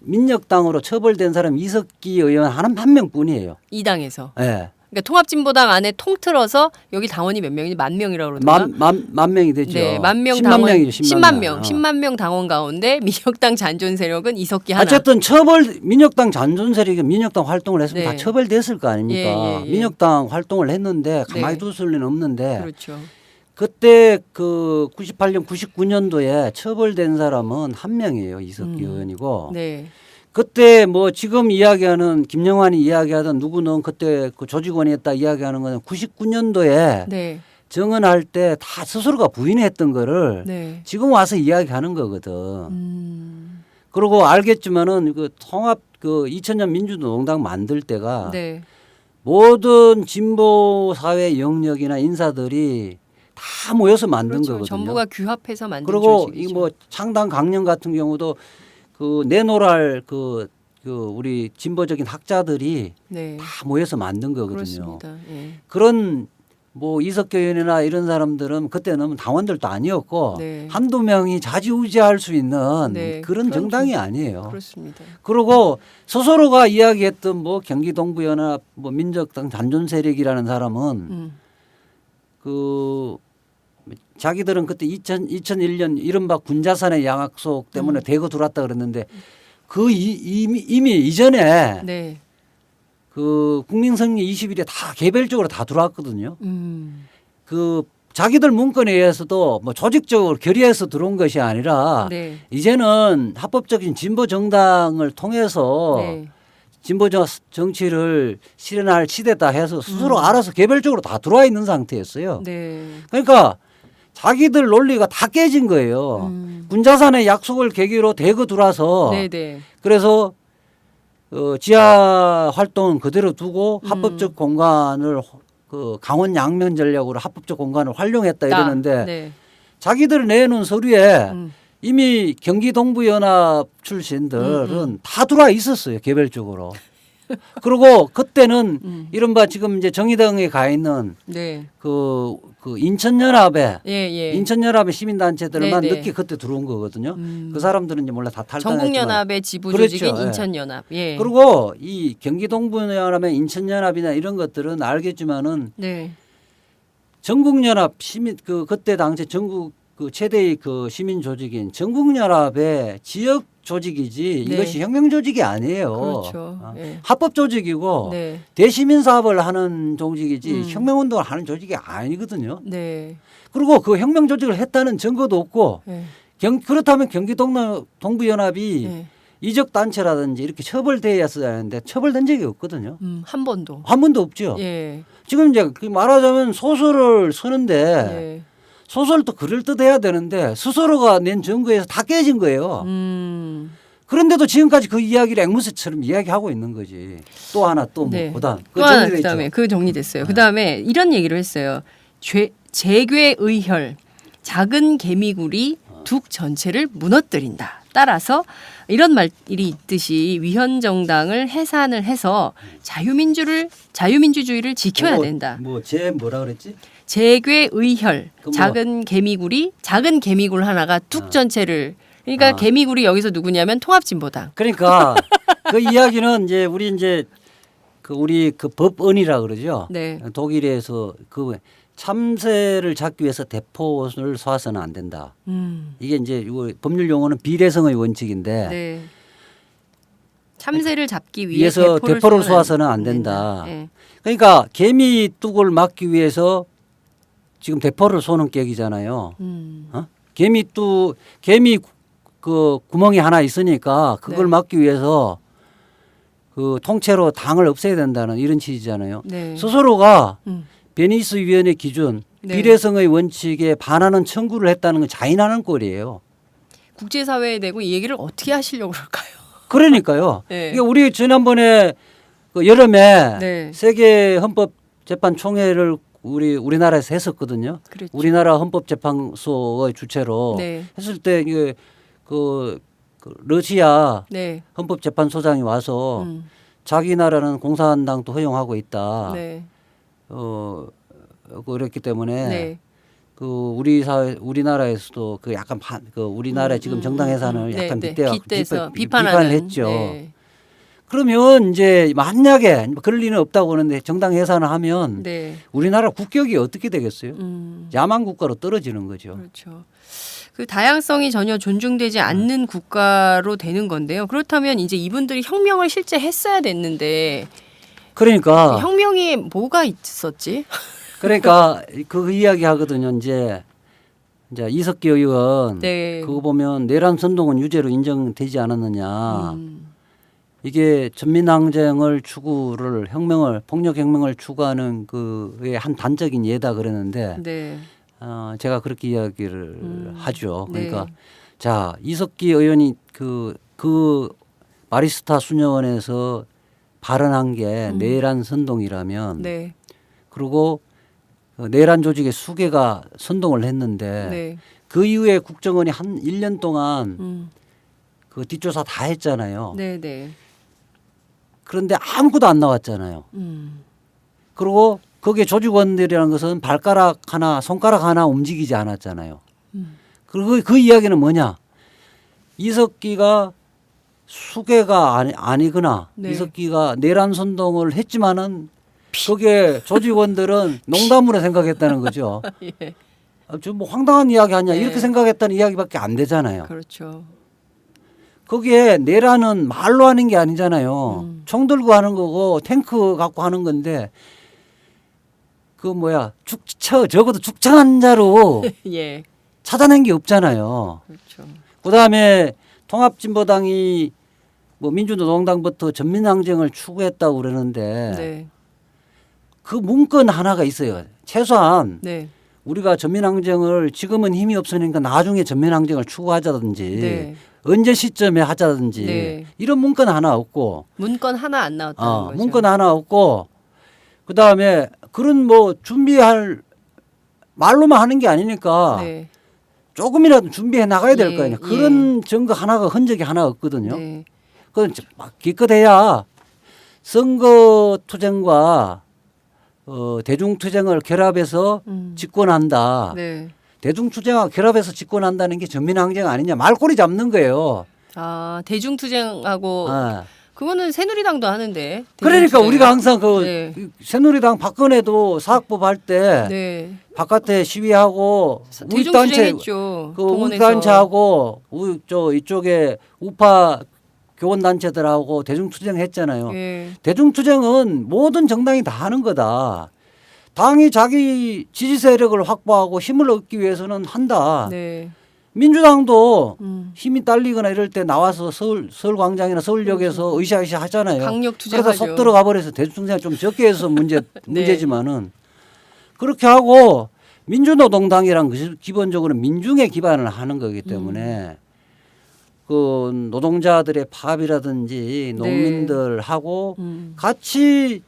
민혁당으로 처벌된 사람 이석기 의원 한 명뿐이에요. 이 당에서. 예. 그러니까 통합진보당 안에 통틀어서 여기 당원이 몇 명이지? 10,000명이라고 그러던가? 만 명이 되죠. 네, 10,000명 10만 당원, 명이죠. 10만 명, 어. 10만 명 당원 가운데 민혁당 잔존 세력은 이석기 하나. 어쨌든 민혁당 잔존 세력이 민혁당 활동을 했으면 네. 다 처벌됐을 거 아닙니까? 예, 예, 예. 민혁당 활동을 했는데 가만히 네. 둘 리는 없는데 그렇죠. 그때 그 98년, 99년도에 처벌된 사람은 한 명이에요. 이석기 의원이고. 네. 그때 뭐 지금 이야기하는 김영환이 이야기하던 누구는 그때 그 조직원이었다 이야기하는 거는 99년도에 네. 정언할 때 다 스스로가 부인했던 거를 네. 지금 와서 이야기하는 거거든. 그리고 알겠지만은 그 통합 그 2000년 민주노동당 만들 때가 네. 모든 진보 사회 영역이나 인사들이 다 모여서 만든 그렇죠. 거거든요. 전부가 규합해서 만든 그리고 조직이죠. 이 뭐 창당 강령 같은 경우도 그 내노랄 그 우리 진보적인 학자들이 네. 다 모여서 만든 거거든요. 그렇습니다. 예. 그런 뭐 이석기 의원이나 이런 사람들은 그때는 당원들도 아니었고 네. 한두 명이 좌지우지할 수 있는 네. 그런 그런 정당이 아니에요. 그렇습니다. 그리고 스스로가 이야기했던 뭐 경기동부연합 뭐 민족당 잔존 세력이라는 사람은 그 자기들은 그때 2001년 이른바 군자산의 양악속 때문에 대거 들어왔다 그랬는데 그 이미 이전에 네. 그 국민선거 20일에 다 개별적으로 다 들어왔거든요. 음. 그 자기들 문건에 의해서도 뭐 조직적으로 결의해서 들어온 것이 아니라 네. 이제는 합법적인 진보 정당을 통해서 네. 진보 정치를 실현할 시대다 해서 스스로 알아서 개별적으로 다 들어와 있는 상태였어요. 네. 그러니까 자기들 논리가 다 깨진 거예요. 군자산의 약속을 계기로 대거 들어와서 네, 네. 그래서 지하 활동은 그대로 두고 합법적 공간을 그 강원 양면 전략으로 합법적 공간을 활용했다 이러는데 네. 자기들 내놓은 서류에 음. 이미 경기 동부연합 출신들은 다 들어와 있었어요 개별적으로. 그리고 그때는 이른바 지금 이제 정의당에 가 있는 네. 그 인천연합에 예, 예. 인천연합의 시민단체들만 네, 네. 늦게 그때 들어온 거거든요. 그 사람들은 이제 몰라 다 탈당했지만. 전국연합의 지부 그렇죠. 조직인 예. 인천연합. 예. 그리고 이 경기동부연합의 인천연합이나 이런 것들은 알겠지만은 네. 전국연합 시민 그때 당시 전국 그 최대의 그 시민 조직인 전국연합의 지역 조직이지 네. 이것이 혁명 조직이 아니에요. 그렇죠. 예. 합법 조직이고 네. 대시민 사업을 하는 조직이지 혁명 운동을 하는 조직이 아니거든요. 네. 그리고 그 혁명 조직을 했다는 증거도 없고 네. 그렇다면 경기 동부연합이 네. 이적 단체라든지 이렇게 처벌돼야 하는데 처벌된 적이 없거든요. 한 번도. 한 번도 없죠. 예. 지금 이제 말하자면 소설을 쓰는데 예. 소설도 그럴듯해야 되는데 스스로가 낸 증거에서 다 깨진 거예요. 그런데도 지금까지 그 이야기를 앵무새처럼 이야기하고 있는 거지. 또 하나 또 뭐 네. 보다. 또 하나 그다음에 그 정리됐어요. 그다음에 이런 얘기를 했어요. 재괴의혈 작은 개미굴이 북 전체를 무너뜨린다. 따라서 이런 말이 있듯이 위헌정당을 해산을 해서 자유민주주의를 지켜야 된다. 뭐제 뭐라 그랬지? 재괴의혈 그 뭐- 작은 개미굴 하나가 뚝 전체를 그러니까 개미굴이 여기서 누구냐면 통합진보당. 그러니까 그 이야기는 이제 우리 그 법언이라 그러죠. 네. 독일에서 그 참새를 잡기 위해서 대포를 쏘아서는 안 된다. 이게 이제 이거 법률 용어는 비례성의 원칙인데 네. 참새를 잡기 위해서 대포를 쏘아서는 안 된다. 네. 그러니까 개미 뚝을 막기 위해서 지금 대포를 쏘는 격이잖아요. 개미 그 구멍이 하나 있으니까 그걸 네. 막기 위해서 그 통째로 당을 없애야 된다는 이런 취지잖아요. 네. 스스로가 베니스 위원회 기준 네. 비례성의 원칙에 반하는 청구를 했다는 건 자인하는 꼴이에요. 국제사회에 대고 이 얘기를 어떻게 하시려고 그럴까요? 그러니까요. 네. 그러니까 우리 지난번에 그 여름에 네. 세계 헌법재판총회를 우리나라에서 했었거든요. 그랬죠. 우리나라 헌법재판소의 주체로 네. 했을 때 이게 그 러시아 네. 헌법재판소장이 와서 자기 나라는 공산당도 허용하고 있다. 네. 그렇기 때문에 네. 그 우리나라에서도 그 약간 우리나라 지금 정당 해산을 약간 네. 빗대서 빗대서 비판을 했죠. 네. 그러면 이제 만약에 그럴 리는 없다고 보는데 정당 해산을 하면 네. 우리나라 국격이 어떻게 되겠어요? 야만 국가로 떨어지는 거죠. 그렇죠. 그 다양성이 전혀 존중되지 않는 국가로 되는 건데요. 그렇다면 이제 이분들이 혁명을 실제 했어야 됐는데 그러니까 혁명이 뭐가 있었지? 그러니까 그 이야기 하거든요. 이제 이석기 의원 네. 그거 보면 내란 선동은 유죄로 인정되지 않았느냐. 이게 전민항쟁을 추구를 혁명을 폭력혁명을 추구하는 그의 한 단적인 예다 그러는데 네. 제가 그렇게 이야기를 하죠. 그러니까 네. 자 이석기 의원이 그 마리스타 수녀원에서 발언한 게 내란 선동이라면 네. 그리고 내란 조직의 수개가 선동을 했는데 네. 그 이후에 국정원이 한 1년 동안 그 뒷조사 다 했잖아요. 네. 네. 그런데 아무것도 안 나왔잖아요. 그리고 거기에 조직원들이라는 것은 발가락 하나, 손가락 하나 움직이지 않았잖아요. 그리고 그 이야기는 뭐냐? 이석기가 수개가 아니거나 네. 이석기가 내란 선동을 했지만은 거기에 조직원들은 농담으로 생각했다는 거죠. 예. 좀 뭐 황당한 이야기 아니야. 네. 이렇게 생각했다는 이야기밖에 안 되잖아요. 그렇죠. 거기에 내란은 말로 하는 게 아니잖아요. 총 들고 하는 거고 탱크 갖고 하는 건데 그 뭐야 적어도 죽창한 자로 예. 찾아낸 게 없잖아요. 그렇죠. 그다음에 통합진보당이 뭐 민주노동당부터 전민항쟁을 추구했다고 그러는데 네. 그 문건 하나가 있어요. 최소한 네. 우리가 전민항쟁을 지금은 힘이 없으니까 나중에 전민항쟁을 추구하자든지 네. 언제 시점에 하자든지 네. 이런 문건 하나 없고 문건 하나 안 나왔다는 거죠. 문건 하나 없고 그다음에 그런 뭐 준비할 말로만 하는 게 아니니까 네. 조금이라도 준비해 나가야 될 거 예, 아니에요. 그런 증거 하나가 흔적이 하나 없거든요. 네. 그건 막 기껏해야 선거 투쟁과 대중투쟁을 결합해서 집권한다. 네. 대중투쟁과 결합해서 집권한다는 게 전민항쟁 아니냐. 말꼬리 잡는 거예요. 아 대중투쟁하고 아. 그거는 새누리당도 하는데. 그러니까 대중투쟁. 우리가 항상 네. 새누리당 박근혜도 사학법 할 때 네. 바깥에 시위하고 대중투쟁했죠. 그 동원해서. 우익단체하고 이쪽에 우파 교원단체들하고 대중투쟁했잖아요. 예. 대중투쟁은 모든 정당이 다 하는 거다. 당이 자기 지지 세력을 확보하고 힘을 얻기 위해서는 한다. 네. 민주당도 힘이 딸리거나 이럴 때 나와서 서울광장이나 서울역에서 으쌰으쌰 하잖아요. 강력 투쟁하죠. 그래서 속 들어가 버려서 대중투쟁을 좀 적게 해서 문제지만은 그렇게 하고 민주노동당이란 것이 기본적으로 민중에 기반을 하는 거기 때문에 그 노동자들의 파업이라든지 농민들하고 같이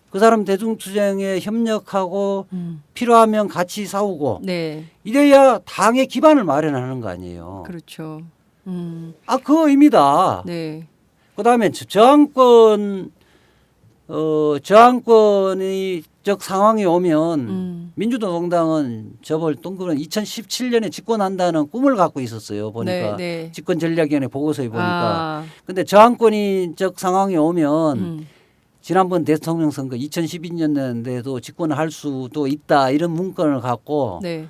그 사람 대중투쟁에 협력하고 필요하면 같이 싸우고 네. 이래야 당의 기반을 마련하는 거 아니에요. 그렇죠. 그 의미다. 네. 그다음에 저항권이 적 상황이 오면 민주노동당은 저번 동그란 2017년에 집권한다는 꿈을 갖고 있었어요. 보니까 네. 집권 전략위원회 보고서에 보니까. 근데 저항권이 적 상황이 오면 지난번 대통령 선거 2012년에도 집권을 할 수도 있다 이런 문건을 갖고 네.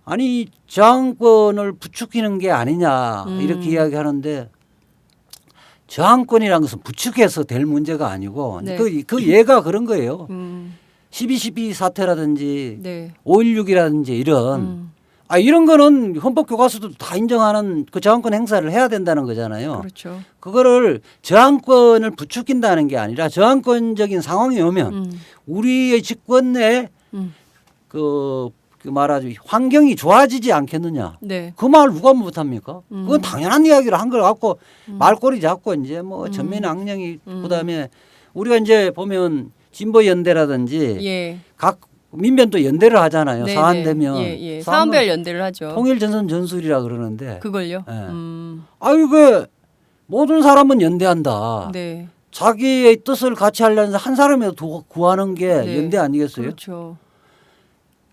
아니 저항권을 부추기는 게 아니냐 이렇게 이야기하는데 저항권이라는 것은 부추겨서 될 문제가 아니고 네. 그 예가 그런 거예요. 12.12 사태라든지 네. 5.16이라든지 이런 이런 거는 헌법교과서도 다 인정하는 그 저항권 행사를 해야 된다는 거잖아요. 그렇죠. 그거를 저항권을 부추긴다는 게 아니라 저항권적인 상황이 오면 우리의 집권 내에 그 말하자면 환경이 좋아지지 않겠느냐. 네. 그 말 누가 못합니까? 그건 당연한 이야기를 한 걸 갖고 말꼬리 잡고 이제 뭐 전민항쟁이 그다음에 우리가 이제 보면 진보연대라든지 예. 각 민변도 연대를 하잖아요. 네네. 사안되면 예. 사안별 연대를 하죠. 통일전선 전술이라 그러는데 그걸요? 예. 이게 모든 사람은 연대한다. 네. 자기의 뜻을 같이 하려는 한 사람이라도 구하는 게 네. 연대 아니겠어요? 그렇죠.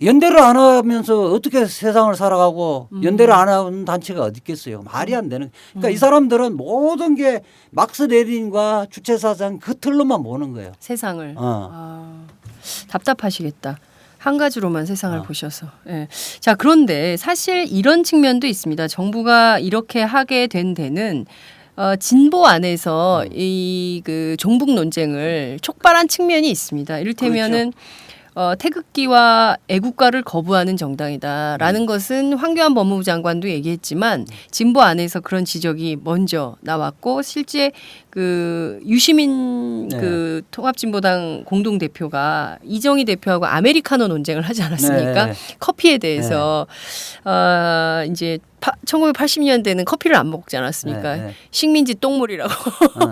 연대를 안 하면서 어떻게 세상을 살아가고 연대를 안 하는 단체가 어디 있겠어요. 말이 안 되는. 그러니까 이 사람들은 모든 게 막스 레닌과 주체사상 그 틀로만 보는 거예요. 세상을. 어. 아, 답답하시겠다. 한 가지로만 세상을 보셔서. 예. 자, 그런데 사실 이런 측면도 있습니다. 정부가 이렇게 하게 된 데는 진보 안에서 이 그 종북 논쟁을 촉발한 측면이 있습니다. 이를테면은 태극기와 애국가를 거부하는 정당이다라는 것은 황교안 법무부 장관도 얘기했지만 진보 안에서 그런 지적이 먼저 나왔고 실제 그 유시민 네. 그 통합진보당 공동 대표가 이정희 대표하고 아메리카노 논쟁을 하지 않았습니까? 네. 커피에 대해서 이제 1980년대는 커피를 안 먹지 않았습니까? 네. 식민지 똥물이라고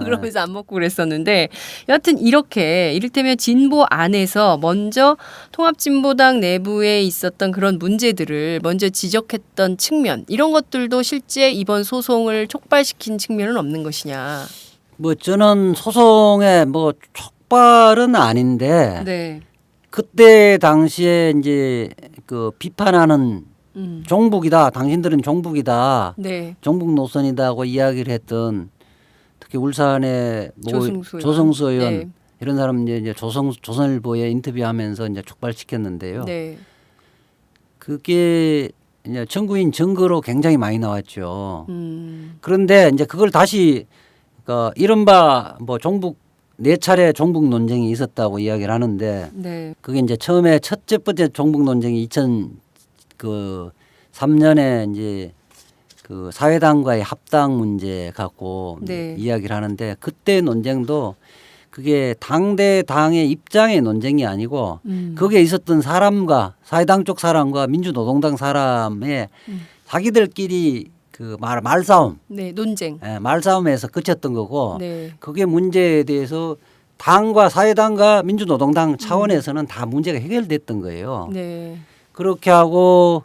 그러면서 안 먹고 그랬었는데 여하튼 이렇게 이를테면 진보 안에서 먼저 통합진보당 내부에 있었던 그런 문제들을 먼저 지적했던 측면 이런 것들도 실제 이번 소송을 촉발시킨 측면은 없는 것이냐. 뭐 저는 소송에 뭐 촉발은 아닌데 네. 그때 당시에 이제 그 비판하는 종북이다. 당신들은 종북이다. 네. 종북 노선이다고 이야기를 했던 특히 울산의 뭐 조성수 의원 네. 이런 사람 이제 조선일보에 인터뷰하면서 이제 촉발시켰는데요. 네. 그게 이제 청구인 증거로 굉장히 많이 나왔죠. 그런데 이제 그걸 다시 그러니까 이른바 뭐 종북 네 차례 종북 논쟁이 있었다고 이야기를 하는데 네. 그게 이제 처음에 첫째 번째 종북 논쟁이 2003년에 이제 그 사회당과의 합당 문제 갖고 네. 이야기를 하는데 그때 논쟁도 그게 당대 당의 입장의 논쟁이 아니고 거기에 있었던 사람과 사회당 쪽 사람과 민주노동당 사람의 자기들끼리 그 말싸움, 네. 논쟁. 말싸움에서 그쳤던 거고 네. 그게 문제에 대해서 당과 사회당과 민주노동당 차원에서는 다 문제가 해결됐던 거예요. 네. 그렇게 하고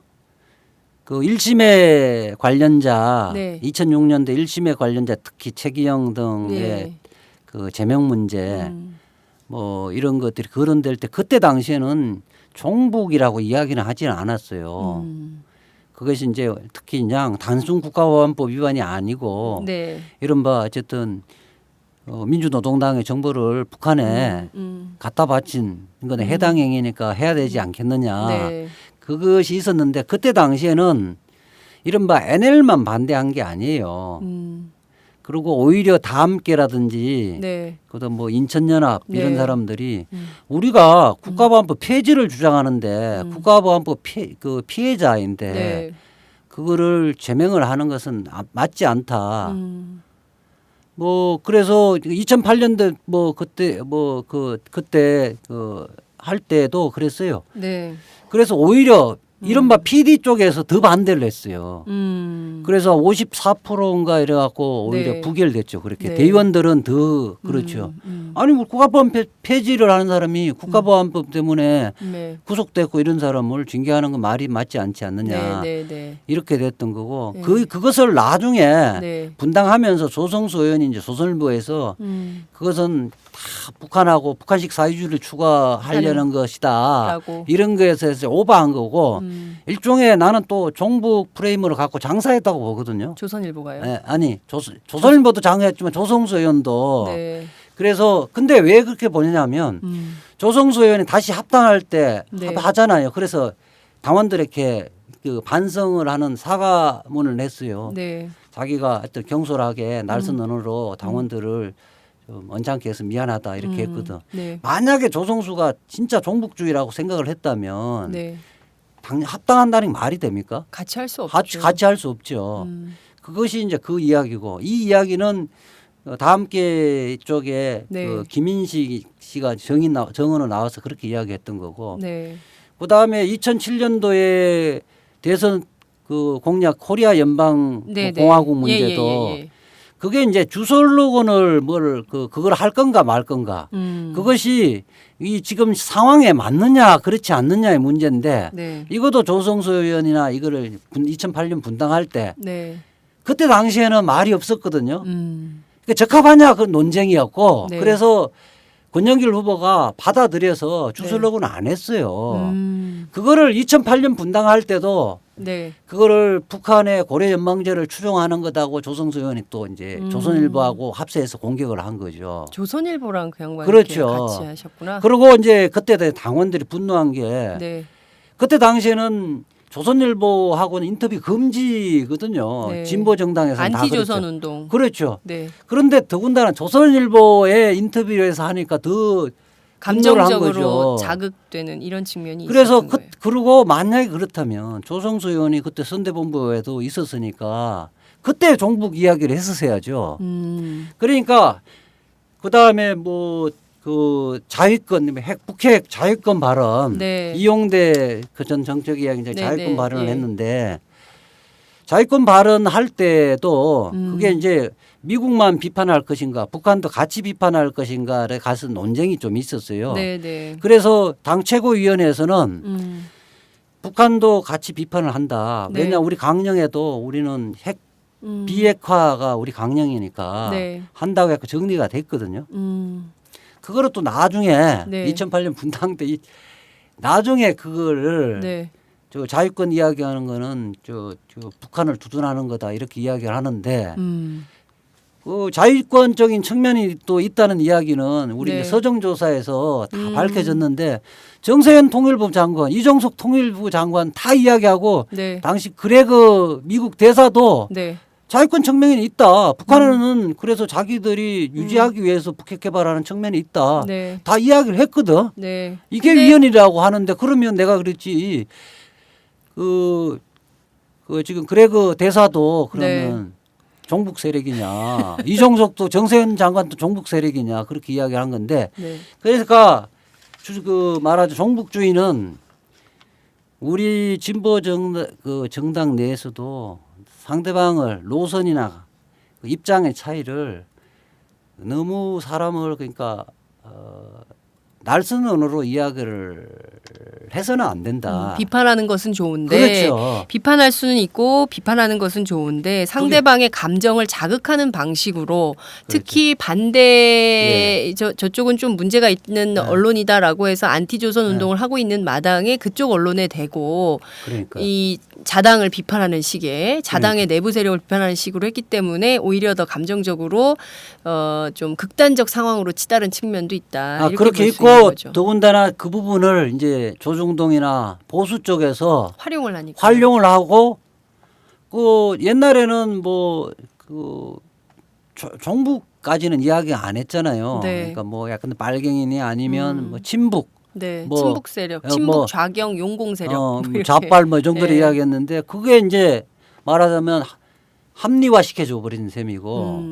그 1심의 관련자 네. 2006년도 1심의 관련자 특히 최기영 등의 네. 그 제명 문제 뭐 이런 것들이 거론될 때 그때 당시에는 종북이라고 이야기는 하지는 않았어요. 그것이 이제 특히 그냥 단순 국가보안법 위반이 아니고 네. 이른바 어쨌든 민주노동당의 정보를 북한에 갖다 바친 이거는 해당 행위니까 해야 되지 않겠느냐. 네. 그것이 있었는데 그때 당시에는 이른바 NL만 반대한 게 아니에요. 그리고 오히려 다함께라든지 네. 그다음 뭐 인천연합 이런 네. 사람들이 우리가 국가보안법 폐지를 주장하는데 국가보안법 피해자인데 네. 그거를 제명을 하는 것은 맞지 않다. 뭐 그래서 2008년도 뭐 그때 그때 할 때도 그랬어요. 네. 그래서 오히려 이른바 PD 쪽에서 더 반대를 했어요. 그래서 54%인가 이래갖고 오히려 네. 부결됐죠. 그렇게 네. 대의원들은 더 그렇죠. 아니 뭐 국가보안 폐지를 하는 사람이 국가보안법 때문에 네. 구속됐고 이런 사람을 징계하는 건 말이 맞지 않지 않느냐. 네. 네. 네. 이렇게 됐던 거고 네. 그것을 나중에 네. 분당하면서 조성수 의원이 이제 조선일보에서 그것은 다 북한하고 북한식 사회주의를 추구하려는 것이다. 라고. 이런 것에서 오버한 거고 일종의 나는 또 종북 프레임으로 갖고 장사했다고 보거든요. 조선일보가요. 네, 아니 조선일보도 장사했지만 조성수 의원도 네. 그래서 근데 왜 그렇게 보냐면 조성수 의원이 다시 합당할 때 네. 하잖아요. 그래서 당원들에게 그 반성을 하는 사과문을 냈어요. 네. 자기가 하여튼 경솔하게 날선 언어로 당원들을 좀 언짢게 해서 미안하다 이렇게 했거든. 네. 만약에 조성수가 진짜 종북주의라고 생각을 했다면 네. 합당한다는 게 말이 됩니까? 같이 할 수 없죠. 같이 할 수 없죠. 그것이 이제 그 이야기고 이 이야기는 다함께 쪽에 네. 그 김인식 씨가 정언으로 나와서 그렇게 이야기했던 거고 네. 그다음에 2007년도에 대선 그 공약 코리아 연방 네. 공화국 네. 문제도 예. 그게 이제 주 슬로건을 그걸 할 건가 말 건가 그것이 이 지금 상황에 맞느냐 그렇지 않느냐의 문제인데 네. 이것도 조성수 의원이나 이거를 2008년 분당할 때 네. 그때 당시에는 말이 없었거든요. 음. 그러니까 적합하냐 그 논쟁이었고 네. 그래서 권영길 후보가 받아들여서 주술록은 안 했어요. 음. 그거를 2008년 분당할 때도 네. 그거를 북한의 고려 연방제를 추종하는 거다고 조성수 의원이 또 이제 조선일보하고 합세해서 공격을 한 거죠. 조선일보랑 그 양반이 그렇죠. 같이 하셨구나. 그리고 이제 그때 당원들이 분노한 게 네. 그때 당시에는 조선일보하고는 인터뷰 금지거든요. 네. 진보 정당에서는 다 안티조선 그랬죠. 운동. 그렇죠. 네. 그런데 더군다나 조선일보에 인터뷰에서 하니까 더 분노를 한 감정적으로 거죠. 자극되는 이런 측면이 그래서 있었던 거예요. 그리고 만약에 그렇다면 조성수 의원이 그때 선대본부에도 있었으니까 그때 종북 이야기를 했었어야죠. 그러니까 그 다음에 뭐 그 자위권 북핵 자위권 발언 네. 이용대 그 전 정책 이야기 이제 네, 자위권 네, 발언을 예. 했는데 자위권 발언할 때도 그게 이제 미국만 비판할 것인가 북한도 같이 비판할 것인가에 가서 논쟁이 좀 있었어요. 네, 네. 그래서 당 최고위원회에서는 음. 북한도 같이 비판을 한다. 네. 왜냐 우리 강령에도 우리는 핵 비핵화가 우리 강령이니까 네. 한다고 해서 정리가 됐거든요. 음. 그거를 또 나중에 네. 2008년 분당 때 나중에 그거를 네. 저 자유권 이야기하는 거는 저 북한을 두둔하는 거다 이렇게 이야기를 하는데 그 자유권적인 측면이 또 있다는 이야기는 우리 네. 서정조사에서 다 밝혀졌는데 정세현 통일부 장관, 이종석 통일부 장관 다 이야기하고 네. 당시 그레거 미국 대사도 네. 자유권 측면이 있다. 북한은 그래서 자기들이 유지하기 위해서 북핵 개발하는 측면이 있다. 네. 다 이야기를 했거든. 네. 이게 근데- 위헌이라고 하는데 그러면 내가 그랬지. 그 지금 그레거 대사도 그러면 종북 세력이냐. 이종석도 정세현 장관도 종북 세력이냐. 그렇게 이야기를 한 건데 네. 그러니까 그 말하자 종북주의는 우리 진보 정당 내에서도 상대방을 노선이나 그 입장의 차이를 너무 사람을 그러니까 날선 언어로 이야기를 해서는 안 된다. 비판하는 것은 좋은데 그렇죠. 비판할 수는 있고 비판하는 것은 좋은데 상대방의 감정을 자극하는 방식으로 특히 반대 저쪽은 좀 문제가 있는 언론이다라고 해서 안티조선 운동을 하고 있는 마당에 그쪽 언론에 대고 그러니까. 이 자당을 비판하는 식의 자당의 내부 세력을 비판하는 식으로 했기 때문에 오히려 더 감정적으로 좀 극단적 상황으로 치달은 측면도 있다. 이렇게 그렇게 볼 수 있는 있고 거죠. 더군다나 그 부분을 이제 조중동이나 보수 쪽에서 활용을 하니까. 활용을 하고 그 옛날에는 뭐 그 종북까지는 이야기 안 했잖아요. 네. 그러니까 뭐 약간 빨갱이니 아니면 뭐 친북, 네, 뭐, 친북 세력, 친북 뭐, 좌경 용공 세력, 뭐 이렇게. 좌빨 뭐 정도로 네. 이야기했는데 그게 이제 말하자면 합리화 시켜줘 버리는 셈이고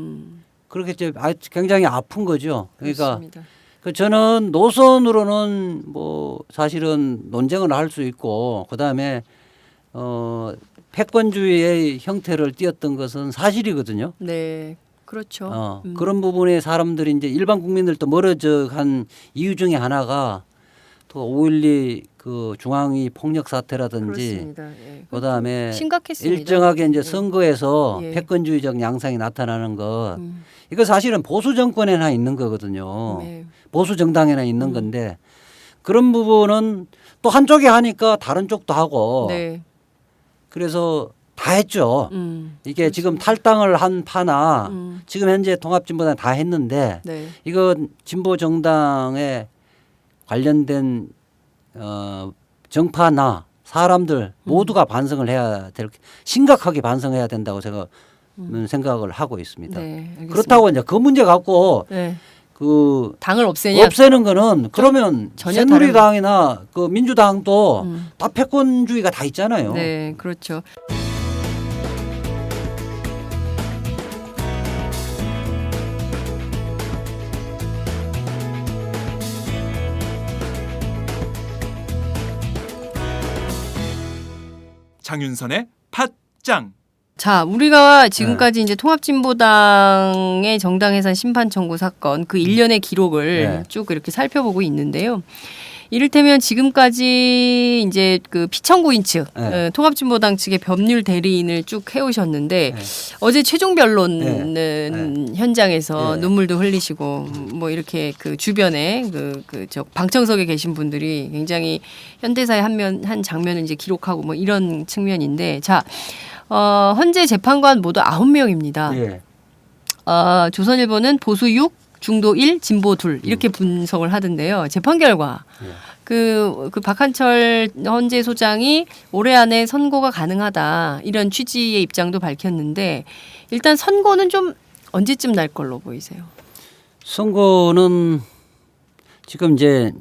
그렇게 이제 굉장히 아픈 거죠. 그러니까 그렇습니다. 저는 노선으로는 뭐 사실은 논쟁을 할 수 있고 그다음에 패권주의의 형태를 띄었던 것은 사실이거든요. 네, 그렇죠. 그런 부분에 사람들이 이제 일반 국민들도 멀어져 간 이유 중에 하나가 또 5.12 그 중앙위 폭력 사태라든지 그렇습니다. 예. 그다음에 심각했습니다. 일정하게 이제 선거에서 예. 패권주의적 양상이 나타나는 것 이거 사실은 보수 정권에나 있는 거거든요. 네. 보수 정당에나 있는 건데 그런 부분은 또 한쪽이 하니까 다른 쪽도 하고 네. 그래서 다 했죠. 이게 지금 탈당을 한 파나 지금 현재 통합진보당 다 했는데 네. 이건 진보 정당에 관련된 정파나 사람들 모두가 반성을 해야 될 심각하게 반성해야 된다고 제가 생각을 하고 있습니다. 네, 알겠습니다. 그렇다고 이제 그 문제 갖고 네. 그 당을 없애냐? 없애는 거는 그러면 전혀 새누리당이나 그 민주당도 다 패권주의가 다 있잖아요. 네, 그렇죠. 장윤선의 팟짱. 자, 우리가 지금까지 이제 통합진보당의 정당 해산 심판 청구 사건 그 일련의 기록을 네. 쭉 이렇게 살펴보고 있는데요. 이를테면 지금까지 이제 그 피청구인 측, 네. 통합진보당 측의 법률 대리인을 쭉 해오셨는데 네. 어제 최종 변론은 네. 현장에서 네. 눈물도 흘리시고 뭐 이렇게 그 주변에 저 방청석에 계신 분들이 굉장히 현대사의 한 장면을 이제 기록하고 뭐 이런 측면인데 자, 현재 재판관 모두 9명입니다. 예. 조선일보는 보수 6, 중도 1, 진보 2 이렇게 분석을 하던데요. 재판 결과 예. 그 박한철 헌재 소장이 올해 안에 선고가 가능하다 이런 취지의 입장도 밝혔는데 일단 선고는 좀 언제쯤 날 걸로 보이세요? 선거는 지금 이제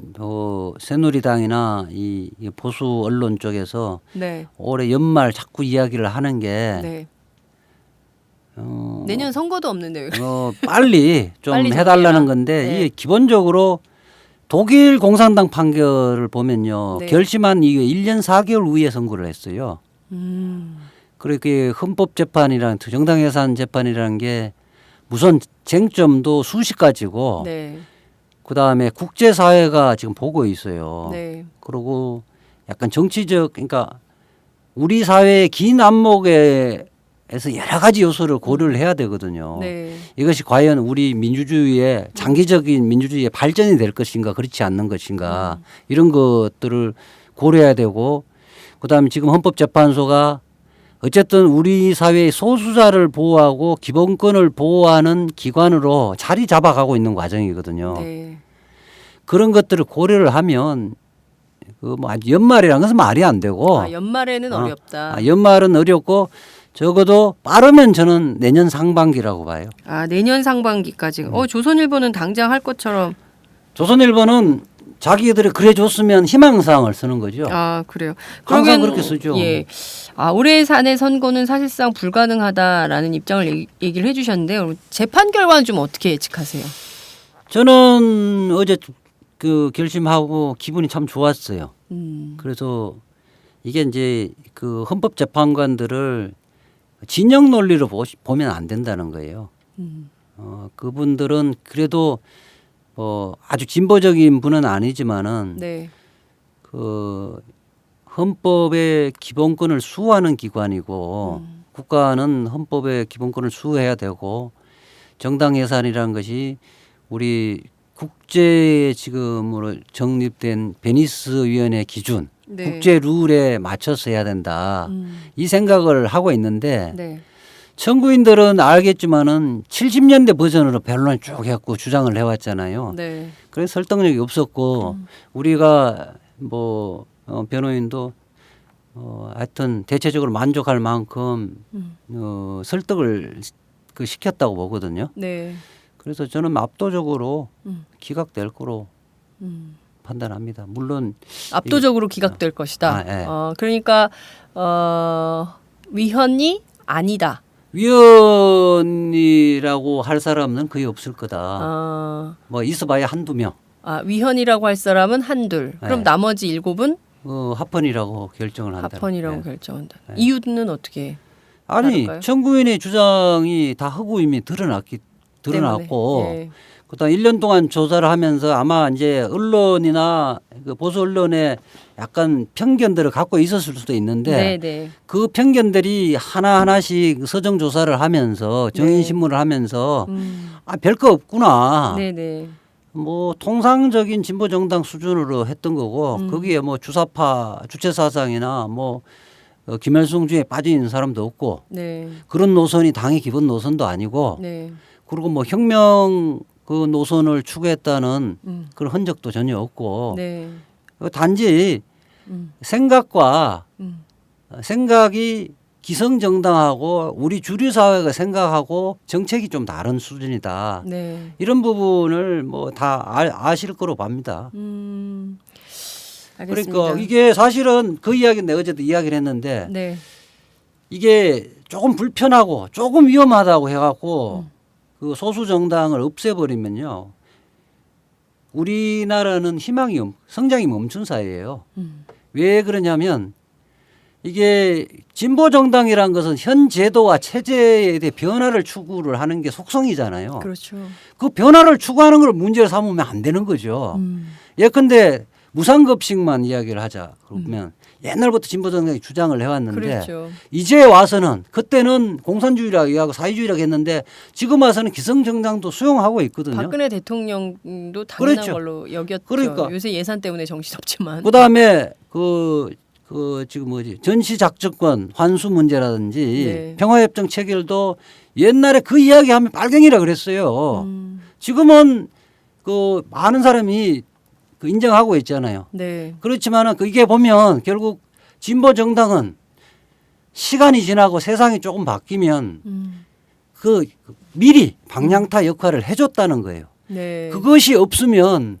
새누리당이나 이 보수 언론 쪽에서 네. 올해 연말 자꾸 이야기를 하는 게 네. 내년 선거도 없는데 왜 빨리 좀 빨리 해달라는 정리해라. 건데 네. 이게 기본적으로 독일 공산당 판결을 보면요. 네. 결심한 이게 1년 4개월 후에 선고를 했어요. 그렇게 헌법재판이랑 정당해산 재판이라는 게 우선 쟁점도 수십 가지고 네. 그다음에 국제사회가 지금 보고 있어요. 네. 그리고 약간 정치적 그러니까 우리 사회의 긴 안목에서 여러 가지 요소를 고려를 해야 되거든요. 네. 이것이 과연 우리 민주주의의 장기적인 민주주의의 발전이 될 것인가 그렇지 않는 것인가 이런 것들을 고려해야 되고 그다음에 지금 헌법재판소가 어쨌든 우리 사회의 소수자를 보호하고 기본권을 보호하는 기관으로 자리 잡아가고 있는 과정이거든요. 네. 그런 것들을 고려를 하면 그 뭐 연말이라는 것은 말이 안 되고 연말에는 어렵다. 연말은 어렵고 적어도 빠르면 저는 내년 상반기라고 봐요. 내년 상반기까지. 조선일보는 당장 할 것처럼. 조선일보는 자기들이 그래 줬으면 희망사항을 쓰는 거죠. 그래요. 항상 그렇게 쓰죠. 예. 올해 안에 선고는 사실상 불가능하다라는 입장을 얘기를 해주셨는데 재판 결과는 좀 어떻게 예측하세요? 저는 어제 그 결심하고 기분이 참 좋았어요. 그래서 이게 이제 그 헌법재판관들을 진영 논리로 보면 안 된다는 거예요. 그분들은 그래도 아주 진보적인 분은 아니지만은 네. 그 헌법의 기본권을 수호하는 기관이고 국가는 헌법의 기본권을 수호해야 되고 정당 예산이라는 것이 우리 국제에 지금으로 정립된 베니스 위원회 기준 네. 국제 룰에 맞춰서 해야 된다. 이 생각을 하고 있는데 네. 청구인들은 알겠지만은 70년대 버전으로 변론을 쭉 해갖고 주장을 해왔잖아요. 네. 그래서 설득력이 없었고 우리가 변호인도 하여튼 대체적으로 만족할 만큼 설득을 시켰다고 보거든요. 네. 그래서 저는 압도적으로 기각될 거로 판단합니다. 물론 압도적으로 기각될 것이다. 네. 그러니까 위헌이 아니다. 위헌이라고 할 사람은 거의 없을 거다. 뭐 있어봐야 한두 명. 위헌이라고 할 사람은 한둘. 그럼 네. 나머지 7은 합헌이라고 결정을 한다. 합헌이라고 결정한다. 이유는 어떻게? 아니 다를까요? 청구인의 주장이 다 허구 이미 드러났고 네. 그다음 1년 동안 조사를 하면서 아마 이제 언론이나 그 보수 언론에 약간 편견들을 갖고 있었을 수도 있는데 네, 네. 그 편견들이 하나하나씩 서정 조사를 하면서 정인 신문을 하면서 별거 없구나. 네, 네. 뭐 통상적인 진보 정당 수준으로 했던 거고 거기에 뭐 주사파 주체 사상이나 뭐 김일성 중에 빠져 있는 사람도 없고 네. 그런 노선이 당의 기본 노선도 아니고 네. 그리고 뭐 혁명 그 노선을 추구했다는 그런 흔적도 전혀 없고 네. 단지 생각과 생각이 기성정당하고 우리 주류 사회가 생각하고 정책이 좀 다른 수준이다. 네. 이런 부분을 뭐 다 아실 거로 봅니다. 알겠습니다. 그러니까 이게 사실은 그 이야기는 내가 어제도 이야기를 했는데 네. 이게 조금 불편하고 조금 위험하다고 해갖고 그 소수 정당을 없애버리면요. 우리나라는 성장이 멈춘 사회예요. 왜 그러냐면 이게 진보 정당이란 것은 현 제도와 체제에 대해 변화를 추구를 하는 게 속성이잖아요. 그렇죠. 그 변화를 추구하는 걸 문제를 삼으면 안 되는 거죠. 예컨대 무상급식만 이야기를 하자 그러면 옛날부터 진보정당이 주장을 해왔는데 그렇죠. 이제 와서는 그때는 공산주의라고 얘기하고 사회주의라고 했는데 지금 와서는 기성정당도 수용하고 있거든요. 박근혜 대통령도 당연한 그렇죠. 걸로 여겼죠. 그러니까. 요새 예산 때문에 정신없지만. 그다음에 그 지금 뭐지 전시작전권 환수 문제라든지 네. 평화협정 체결도 옛날에 그 이야기하면 빨갱이라 그랬어요. 음. 지금은 그 많은 사람이 그 인정하고 있잖아요. 네. 그렇지만은 그게 보면 결국 진보 정당은 시간이 지나고 세상이 조금 바뀌면 그 미리 방향타 역할을 해줬다는 거예요. 네. 그것이 없으면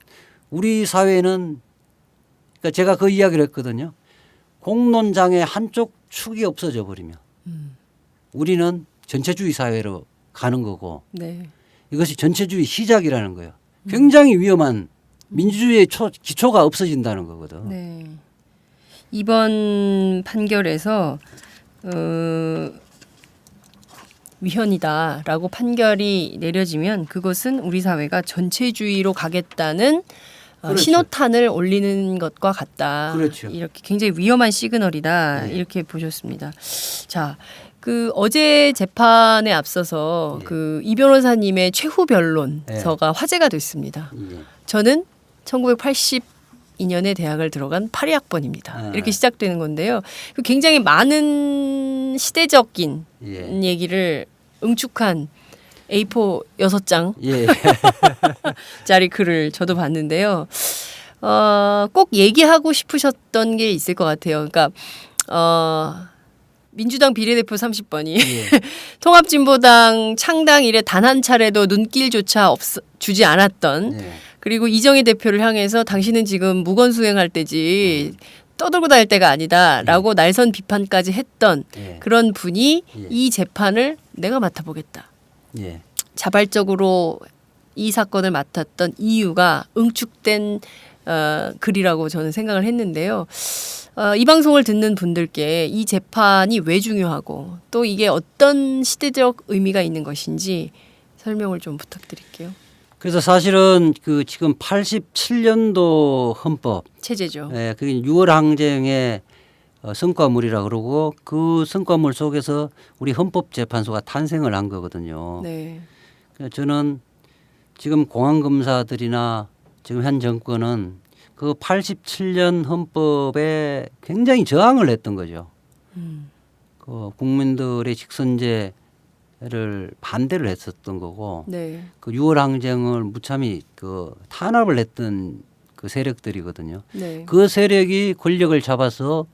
우리 사회는 그러니까 제가 그 이야기를 했거든요. 공론장의 한쪽 축이 없어져 버리면 우리는 전체주의 사회로 가는 거고 네. 이것이 전체주의 시작이라는 거예요. 굉장히 위험한 민주주의의 기초가 없어진다는 거거든. 네. 이번 판결에서 위헌이다라고 판결이 내려지면 그것은 우리 사회가 전체주의로 가겠다는 그렇죠. 신호탄을 올리는 것과 같다. 그렇죠. 이렇게 굉장히 위험한 시그널이다. 네. 이렇게 보셨습니다. 자, 그 어제 재판에 앞서서 네. 그 이 변호사님의 최후 변론서가 화제가 됐습니다. 예. 저는 1982년에 대학을 들어간 82학번입니다. 이렇게 시작되는 건데요. 그 굉장히 많은 시대적인 예. 얘기를 응축한 A4 6장 예. 짜리 글을 저도 봤는데요. 꼭 얘기하고 싶으셨던 게 있을 것 같아요. 그러니까 민주당 비례대표 30번이 예. 통합진보당 창당 이래 단 한 차례도 눈길조차 주지 않았던 예. 그리고 이정희 대표를 향해서 당신은 지금 무건수행할 때지 떠들고 다닐 때가 아니다라고 날선 비판까지 했던 예. 그런 분이 예. 이 재판을 내가 맡아보겠다. 예. 자발적으로 이 사건을 맡았던 이유가 응축된 글이라고 저는 생각을 했는데요. 이 방송을 듣는 분들께 이 재판이 왜 중요하고 또 이게 어떤 시대적 의미가 있는 것인지 설명을 좀 부탁드릴게요. 그래서 사실은 그 지금 87년도 헌법, 체제죠. 예, 그게 6월 항쟁의 성과물이라 그러고 그 성과물 속에서 우리 헌법재판소가 탄생을 한 거거든요. 네. 그래서 저는 지금 공안검사들이나 지금 현 정권은 그 87년 헌법에 굉장히 저항을 했던 거죠. 그 국민들의 직선제를 반대를 했었던 거고 네. 그 6월 항쟁을 무참히 그 탄압을 했던 그 세력들이거든요. 네. 그 세력이 권력을 잡아서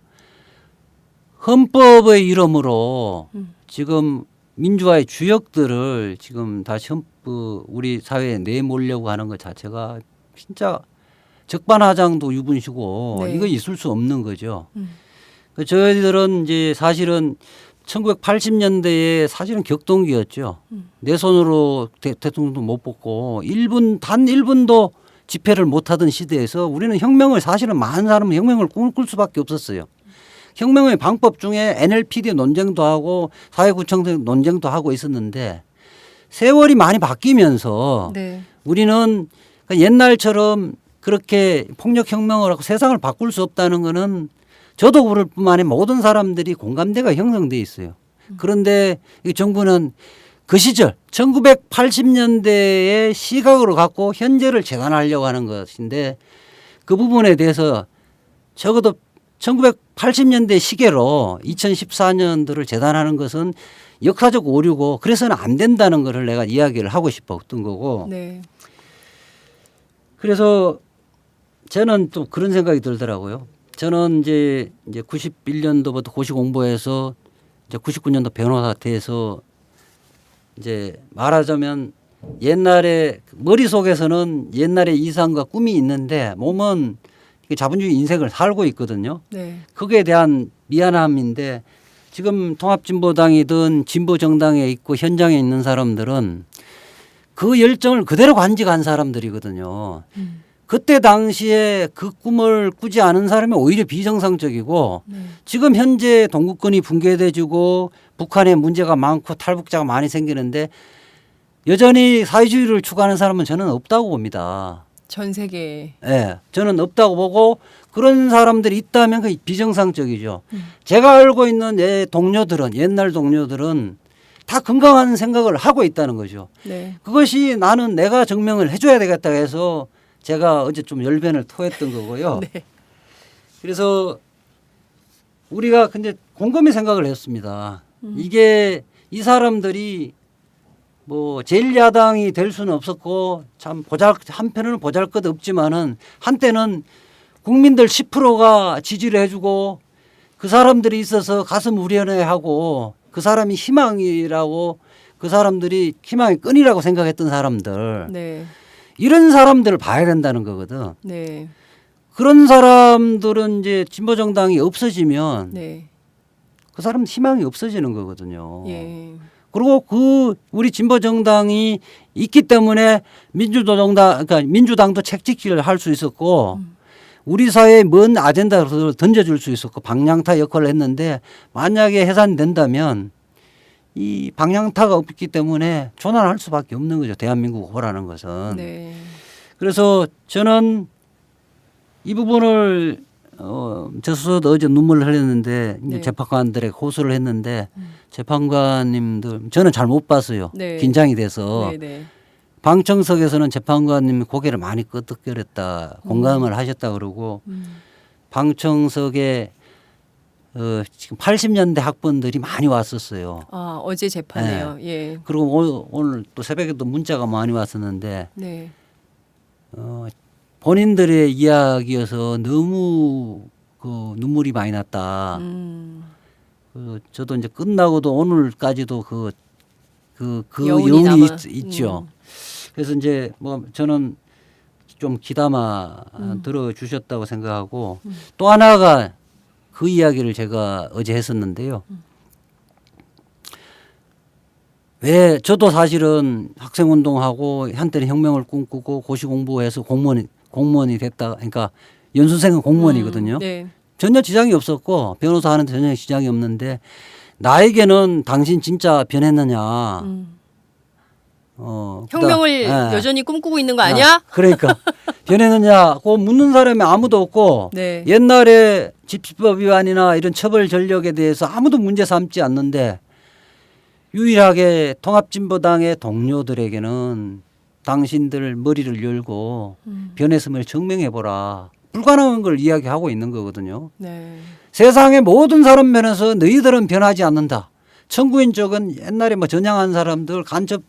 헌법의 이름으로 지금 민주화의 주역들을 지금 다시 우리 사회에 내몰려고 하는 것 자체가 진짜 적반하장도 유분시고 네. 이거 있을 수 없는 거죠. 저희들은 이제 사실은 1980년대에 사실은 격동기였죠. 내 손으로 대통령도 못 뽑고 단 1분도 집회를 못하던 시대에서 우리는 혁명을 사실은 많은 사람은 혁명을 꿈꿀 수밖에 없었어요. 혁명의 방법 중에 NLPD 논쟁도 하고 사회구청 논쟁도 하고 있었는데 세월이 많이 바뀌면서 네. 우리는 옛날처럼 그렇게 폭력혁명을 하고 세상을 바꿀 수 없다는 거는 저도 그럴 뿐만 아니라 모든 사람들이 공감대가 형성돼 있어요. 그런데 이 정부는 그 시절 1980년대의 시각으로 갖고 현재를 재단하려고 하는 것인데 그 부분에 대해서 적어도 1980년대 시계로 2014년도를 재단하는 것은 역사적 오류고 그래서는 안 된다는 것을 내가 이야기를 하고 싶었던 거고 네. 그래서 저는 또 그런 생각이 들더라고요. 저는 이제 91년도부터 고시 공부해서 이제 99년도 변호사 돼서 이제 말하자면 옛날에 머릿속에서는 옛날의 이상과 꿈이 있는데 몸은 자본주의 인생을 살고 있거든요. 네. 거기에 대한 미안함인데 지금 통합진보당이든 진보정당에 있고 현장에 있는 사람들은 그 열정을 그대로 간직한 사람들이거든요. 그때 당시에 그 꿈을 꾸지 않은 사람이 오히려 비정상적이고 지금 현재 동구권이 붕괴돼지고 북한에 문제가 많고 탈북자가 많이 생기는데 여전히 사회주의를 추구하는 사람은 저는 없다고 봅니다. 전 세계. 예, 저는 없다고 보고 그런 사람들이 있다면 그 비정상적이죠. 제가 알고 있는 내 동료들은 옛날 동료들은 다 건강한 생각을 하고 있다는 거죠. 네. 그것이 나는 내가 증명을 해줘야 되겠다 해서 제가 어제 좀 열변을 토했던 거고요. 네. 그래서 우리가 근데 곰곰이 생각을 했습니다. 이게 이 사람들이 뭐 제1야당이 될 수는 없었고 참 한편으로는 보잘것 없지만은 한때는 국민들 10%가 지지를 해주고 그 사람들이 있어서 가슴 우려내하고 그 사람이 희망이라고 그 사람들이 희망의 끈이라고 생각했던 사람들 네. 이런 사람들을 봐야 된다는 거거든. 네. 그런 사람들은 이제 진보 정당이 없어지면 네. 그 사람 희망이 없어지는 거거든요. 예. 그리고 그 우리 진보 정당이 있기 때문에 그러니까 민주당도 책짓기를 할 수 있었고 우리 사회에 먼 아젠다를 던져줄 수 있었고 방향타 역할을 했는데 만약에 해산된다면 이 방향타가 없기 때문에 조난할 수밖에 없는 거죠. 대한민국 호라는 것은. 네. 그래서 저는 이 부분을 저 스스로도 어제 눈물을 흘렸는데 이제 네. 재판관들에게 호소를 했는데 재판관님들 저는 잘 못 봤어요. 네. 긴장이 돼서 네. 네. 방청석에서는 재판관님이 고개를 많이 끄덕거렸다 공감을 하셨다 그러고 방청석에 지금 80년대 학번들이 많이 왔었어요. 아, 어제 재판에요. 예. 그리고 오늘 또 새벽에 또 문자가 많이 왔었는데 네. 본인들의 이야기여서 너무 그 눈물이 많이 났다. 저도 이제 끝나고도 오늘까지도 그 여운이 여운이 남아. 있죠. 그래서 이제 뭐 저는 좀 귀담아 들어주셨다고 생각하고 또 하나가 그 이야기를 제가 어제 했었는데요. 왜 저도 사실은 학생운동하고 한때는 혁명을 꿈꾸고 고시 공부해서 공무원이 됐다. 그러니까 연수생은 공무원이거든요. 네. 전혀 지장이 없었고 변호사 하는데 전혀 지장이 없는데 나에게는 당신 진짜 변했느냐. 혁명을 여전히 꿈꾸고 있는 거 아니야? 그러니까 변했느냐고 묻는 사람이 아무도 없고 네. 옛날에 집시법 위반이나 이런 처벌 전력에 대해서 아무도 문제 삼지 않는데 유일하게 통합진보당의 동료들에게는 당신들 머리를 열고 변했음을 증명해보라. 불가능한 걸 이야기하고 있는 거거든요. 네. 세상의 모든 사람 면에서 너희들은 변하지 않는다. 청구인 쪽은 옛날에 뭐 전향한 사람들 간첩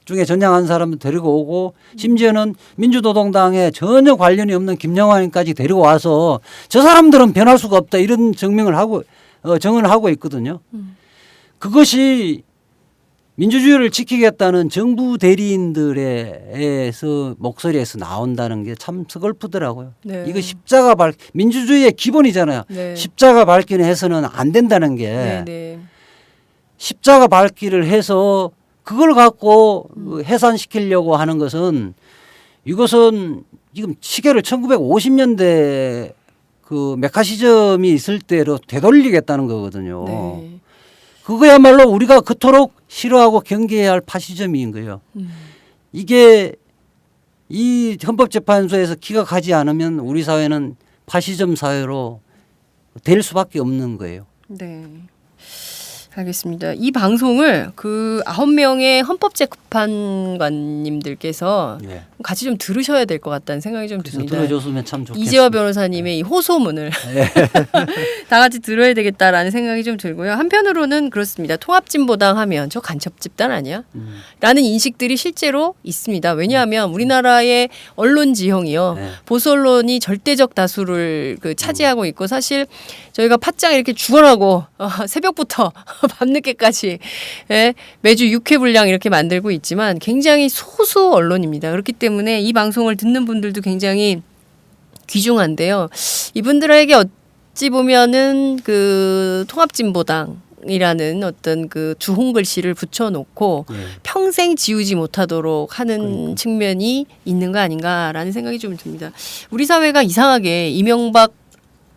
중에 전향한 사람들 데리고 오고 심지어는 민주노동당에 전혀 관련이 없는 김영환까지 데리고 와서 저 사람들은 변할 수가 없다 이런 증명을 하고 정언을 하고 있거든요. 그것이 민주주의를 지키겠다는 정부 대리인들에서 목소리에서 나온다는 게 참 서글프더라고요. 네. 이거 민주주의의 기본이잖아요. 네. 십자가 밝기는 해서는 안 된다는 게 네. 네. 십자가 밝기를 해서 그걸 갖고 해산시키려고 하는 것은 이것은 지금 시계를 1950년대 그 메카시즘이 있을 때로 되돌리겠다는 거거든요. 네. 그거야말로 우리가 그토록 싫어하고 경계해야 할 파시즘인 거예요. 이게 이 헌법재판소에서 기각하지 않으면 우리 사회는 파시즘 사회로 될 수밖에 없는 거예요. 네. 알겠습니다. 이 방송을 그 9명의 헌법재판관님들께서 예. 같이 좀 들으셔야 될 것 같다는 생각이 좀 그래서 듭니다. 들어줬으면 참 좋겠습니다. 이재화 변호사님의 이 호소문을 다 같이 들어야 되겠다라는 생각이 좀 들고요. 한편으로는 그렇습니다. 통합진보당 하면 저 간첩 집단 아니야? 라는 인식들이 실제로 있습니다. 왜냐하면 우리나라의 언론 지형이요. 네. 보수 언론이 절대적 다수를 차지하고 있고 사실 저희가 팟짱 이렇게 죽어라고 새벽부터 밤늦게까지 매주 6회 분량 이렇게 만들고 있지만 굉장히 소수 언론입니다. 그렇기 때문에 이 방송을 듣는 분들도 굉장히 귀중한데요. 이분들에게 어찌 보면은 그 통합진보당이라는 어떤 그 주홍 글씨를 붙여놓고 예. 평생 지우지 못하도록 하는 측면이 있는 거 아닌가라는 생각이 좀 듭니다. 우리 사회가 이상하게 이명박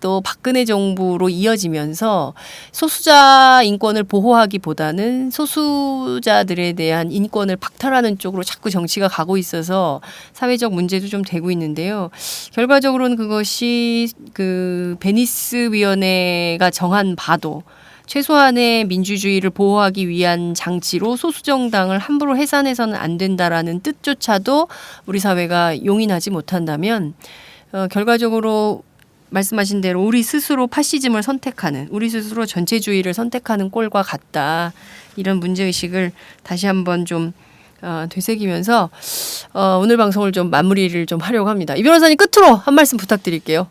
또 박근혜 정부로 이어지면서 소수자 인권을 보호하기보다는 소수자들에 대한 인권을 박탈하는 쪽으로 자꾸 정치가 가고 있어서 사회적 문제도 좀 되고 있는데요. 결과적으로는 그것이 그 베니스 위원회가 정한 바도 최소한의 민주주의를 보호하기 위한 장치로 소수정당을 함부로 해산해서는 안 된다라는 뜻조차도 우리 사회가 용인하지 못한다면 결과적으로 말씀하신 대로 우리 스스로 파시즘을 선택하는, 우리 스스로 전체주의를 선택하는 꼴과 같다. 이런 문제의식을 다시 한번 좀 되새기면서 오늘 방송을 좀 마무리를 좀 하려고 합니다. 이 변호사님 끝으로 한 말씀 부탁드릴게요.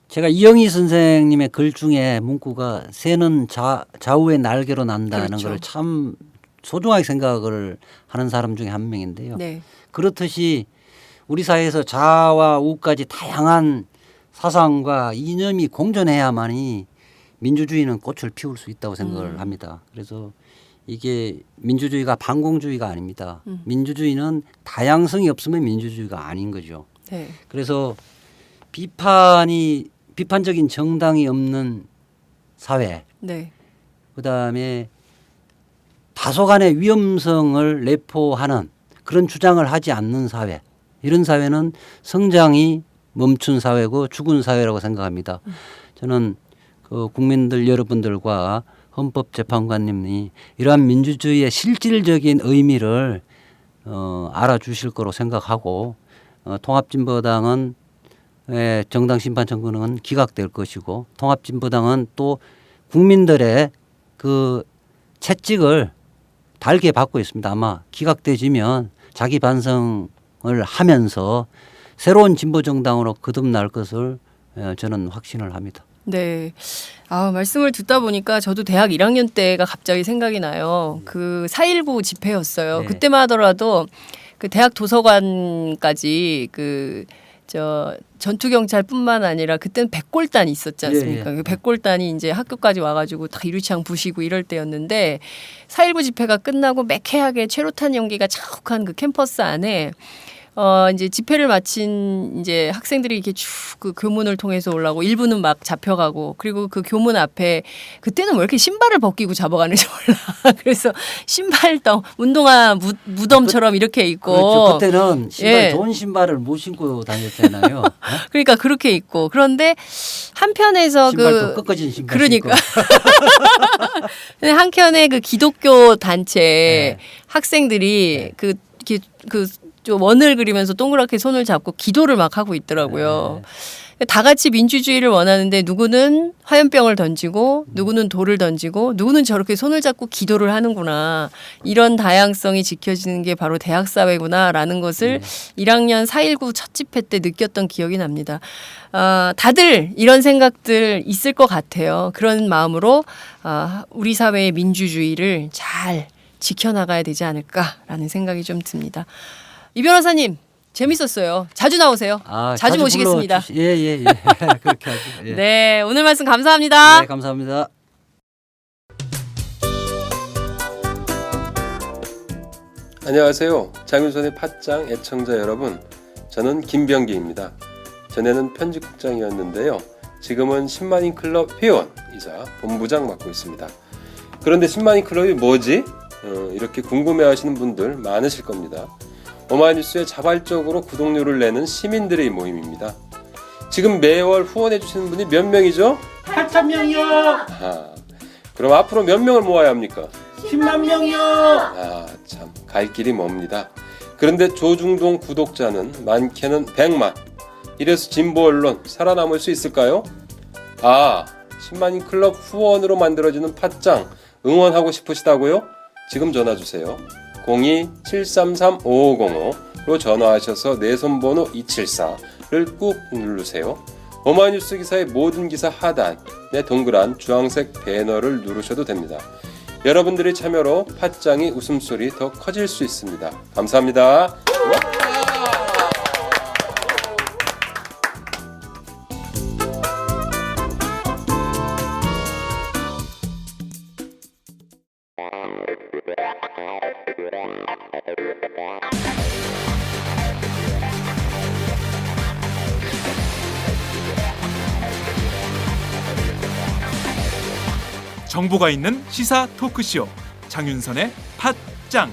제가 이영희 선생님의 글 중에 문구가 새는 좌우의 날개로 난다는 그렇죠. 걸 참 소중하게 생각을 하는 사람 중에 한 명인데요. 네. 그렇듯이 우리 사회에서 좌와 우까지 다양한 사상과 이념이 공존해야만이 민주주의는 꽃을 피울 수 있다고 생각을 합니다. 그래서 이게 민주주의가 반공주의가 아닙니다. 민주주의는 다양성이 없으면 민주주의가 아닌 거죠. 네. 그래서 비판적인 정당이 없는 사회, 네. 그다음에 다소간의 위험성을 내포하는 그런 주장을 하지 않는 사회, 이런 사회는 성장이 멈춘 사회고 죽은 사회라고 생각합니다. 저는 그 국민들 여러분들과 헌법재판관님이 이러한 민주주의의 실질적인 의미를 알아주실 거로 생각하고 통합진보당은 정당 심판 청구는 기각될 것이고 통합진보당은 또 국민들의 그 채찍을 달게 받고 있습니다. 아마 기각되지면 자기 반성을 하면서 새로운 진보정당으로 거듭날 것을 저는 확신을 합니다. 네. 말씀을 듣다 보니까 저도 대학 1학년 때가 갑자기 생각이 나요. 그 4.19 집회였어요. 네. 그때만 하더라도 그 대학 도서관까지 전투경찰뿐만 아니라 그때는 백골단이 있었지 않습니까? 예, 예. 그 백골단이 이제 학교까지 와가지고 다 유리창 부시고 이럴 때였는데 4.19 집회가 끝나고 매캐하게 최루탄 연기가 자욱한 그 캠퍼스 안에 이제 집회를 마친 이제 학생들이 이렇게 쭉 그 교문을 통해서 올라오고 일부는 막 잡혀가고 그리고 그 교문 앞에 그때는 왜 이렇게 신발을 벗기고 잡아가는지 몰라. 그래서 신발덩 운동화 무덤처럼 이렇게 있고. 그렇죠. 그때는 신발 예. 좋은 신발을 못 신고 다녔잖아요. 그러니까 그렇게 있고 그런데 한편에서 신발도 꺾어진 신발 그러니까 신고. 근데 한켠에 그 기독교 단체 네. 학생들이 그 좀 원을 그리면서 동그랗게 손을 잡고 기도를 막 하고 있더라고요. 다 같이 민주주의를 원하는데 누구는 화염병을 던지고 누구는 돌을 던지고 누구는 저렇게 손을 잡고 기도를 하는구나. 이런 다양성이 지켜지는 게 바로 대학 사회구나라는 것을 1학년 4.19 첫 집회 때 느꼈던 기억이 납니다. 다들 이런 생각들 있을 것 같아요. 그런 마음으로 우리 사회의 민주주의를 잘 지켜나가야 되지 않을까라는 생각이 좀 듭니다. 이 변호사님 재밌었어요. 자주 나오세요. 자주 모시겠습니다. 예. 그렇게 하죠. 예. 네, 오늘 말씀 감사합니다. 네, 감사합니다. 안녕하세요. 장윤선의 팟짱 애청자 여러분. 저는 김병기입니다. 전에는 편집국장이었는데요. 지금은 10만인 클럽 회원이자 본부장 맡고 있습니다. 그런데 10만인 클럽이 뭐지? 이렇게 궁금해하시는 분들 많으실 겁니다. 오마이뉴스에 자발적으로 구독료를 내는 시민들의 모임입니다. 지금 매월 후원해주시는 분이 몇 명이죠? 8,000명이요. 그럼 앞으로 몇 명을 모아야 합니까? 10만 명이요. 참, 갈 길이 멉니다. 그런데 조중동 구독자는 많게는 100만. 이래서 진보 언론 살아남을 수 있을까요? 10만인 클럽 후원으로 만들어지는 팟짱 응원하고 싶으시다고요? 지금 전화주세요. 02-733-5505로 전화하셔서 내 손번호 274를 꾹 누르세요. 오마이뉴스 기사의 모든 기사 하단에 동그란 주황색 배너를 누르셔도 됩니다. 여러분들의 참여로 팟짱이 웃음소리 더 커질 수 있습니다. 감사합니다. 정보가 있는 시사 토크쇼 장윤선의 팟짱.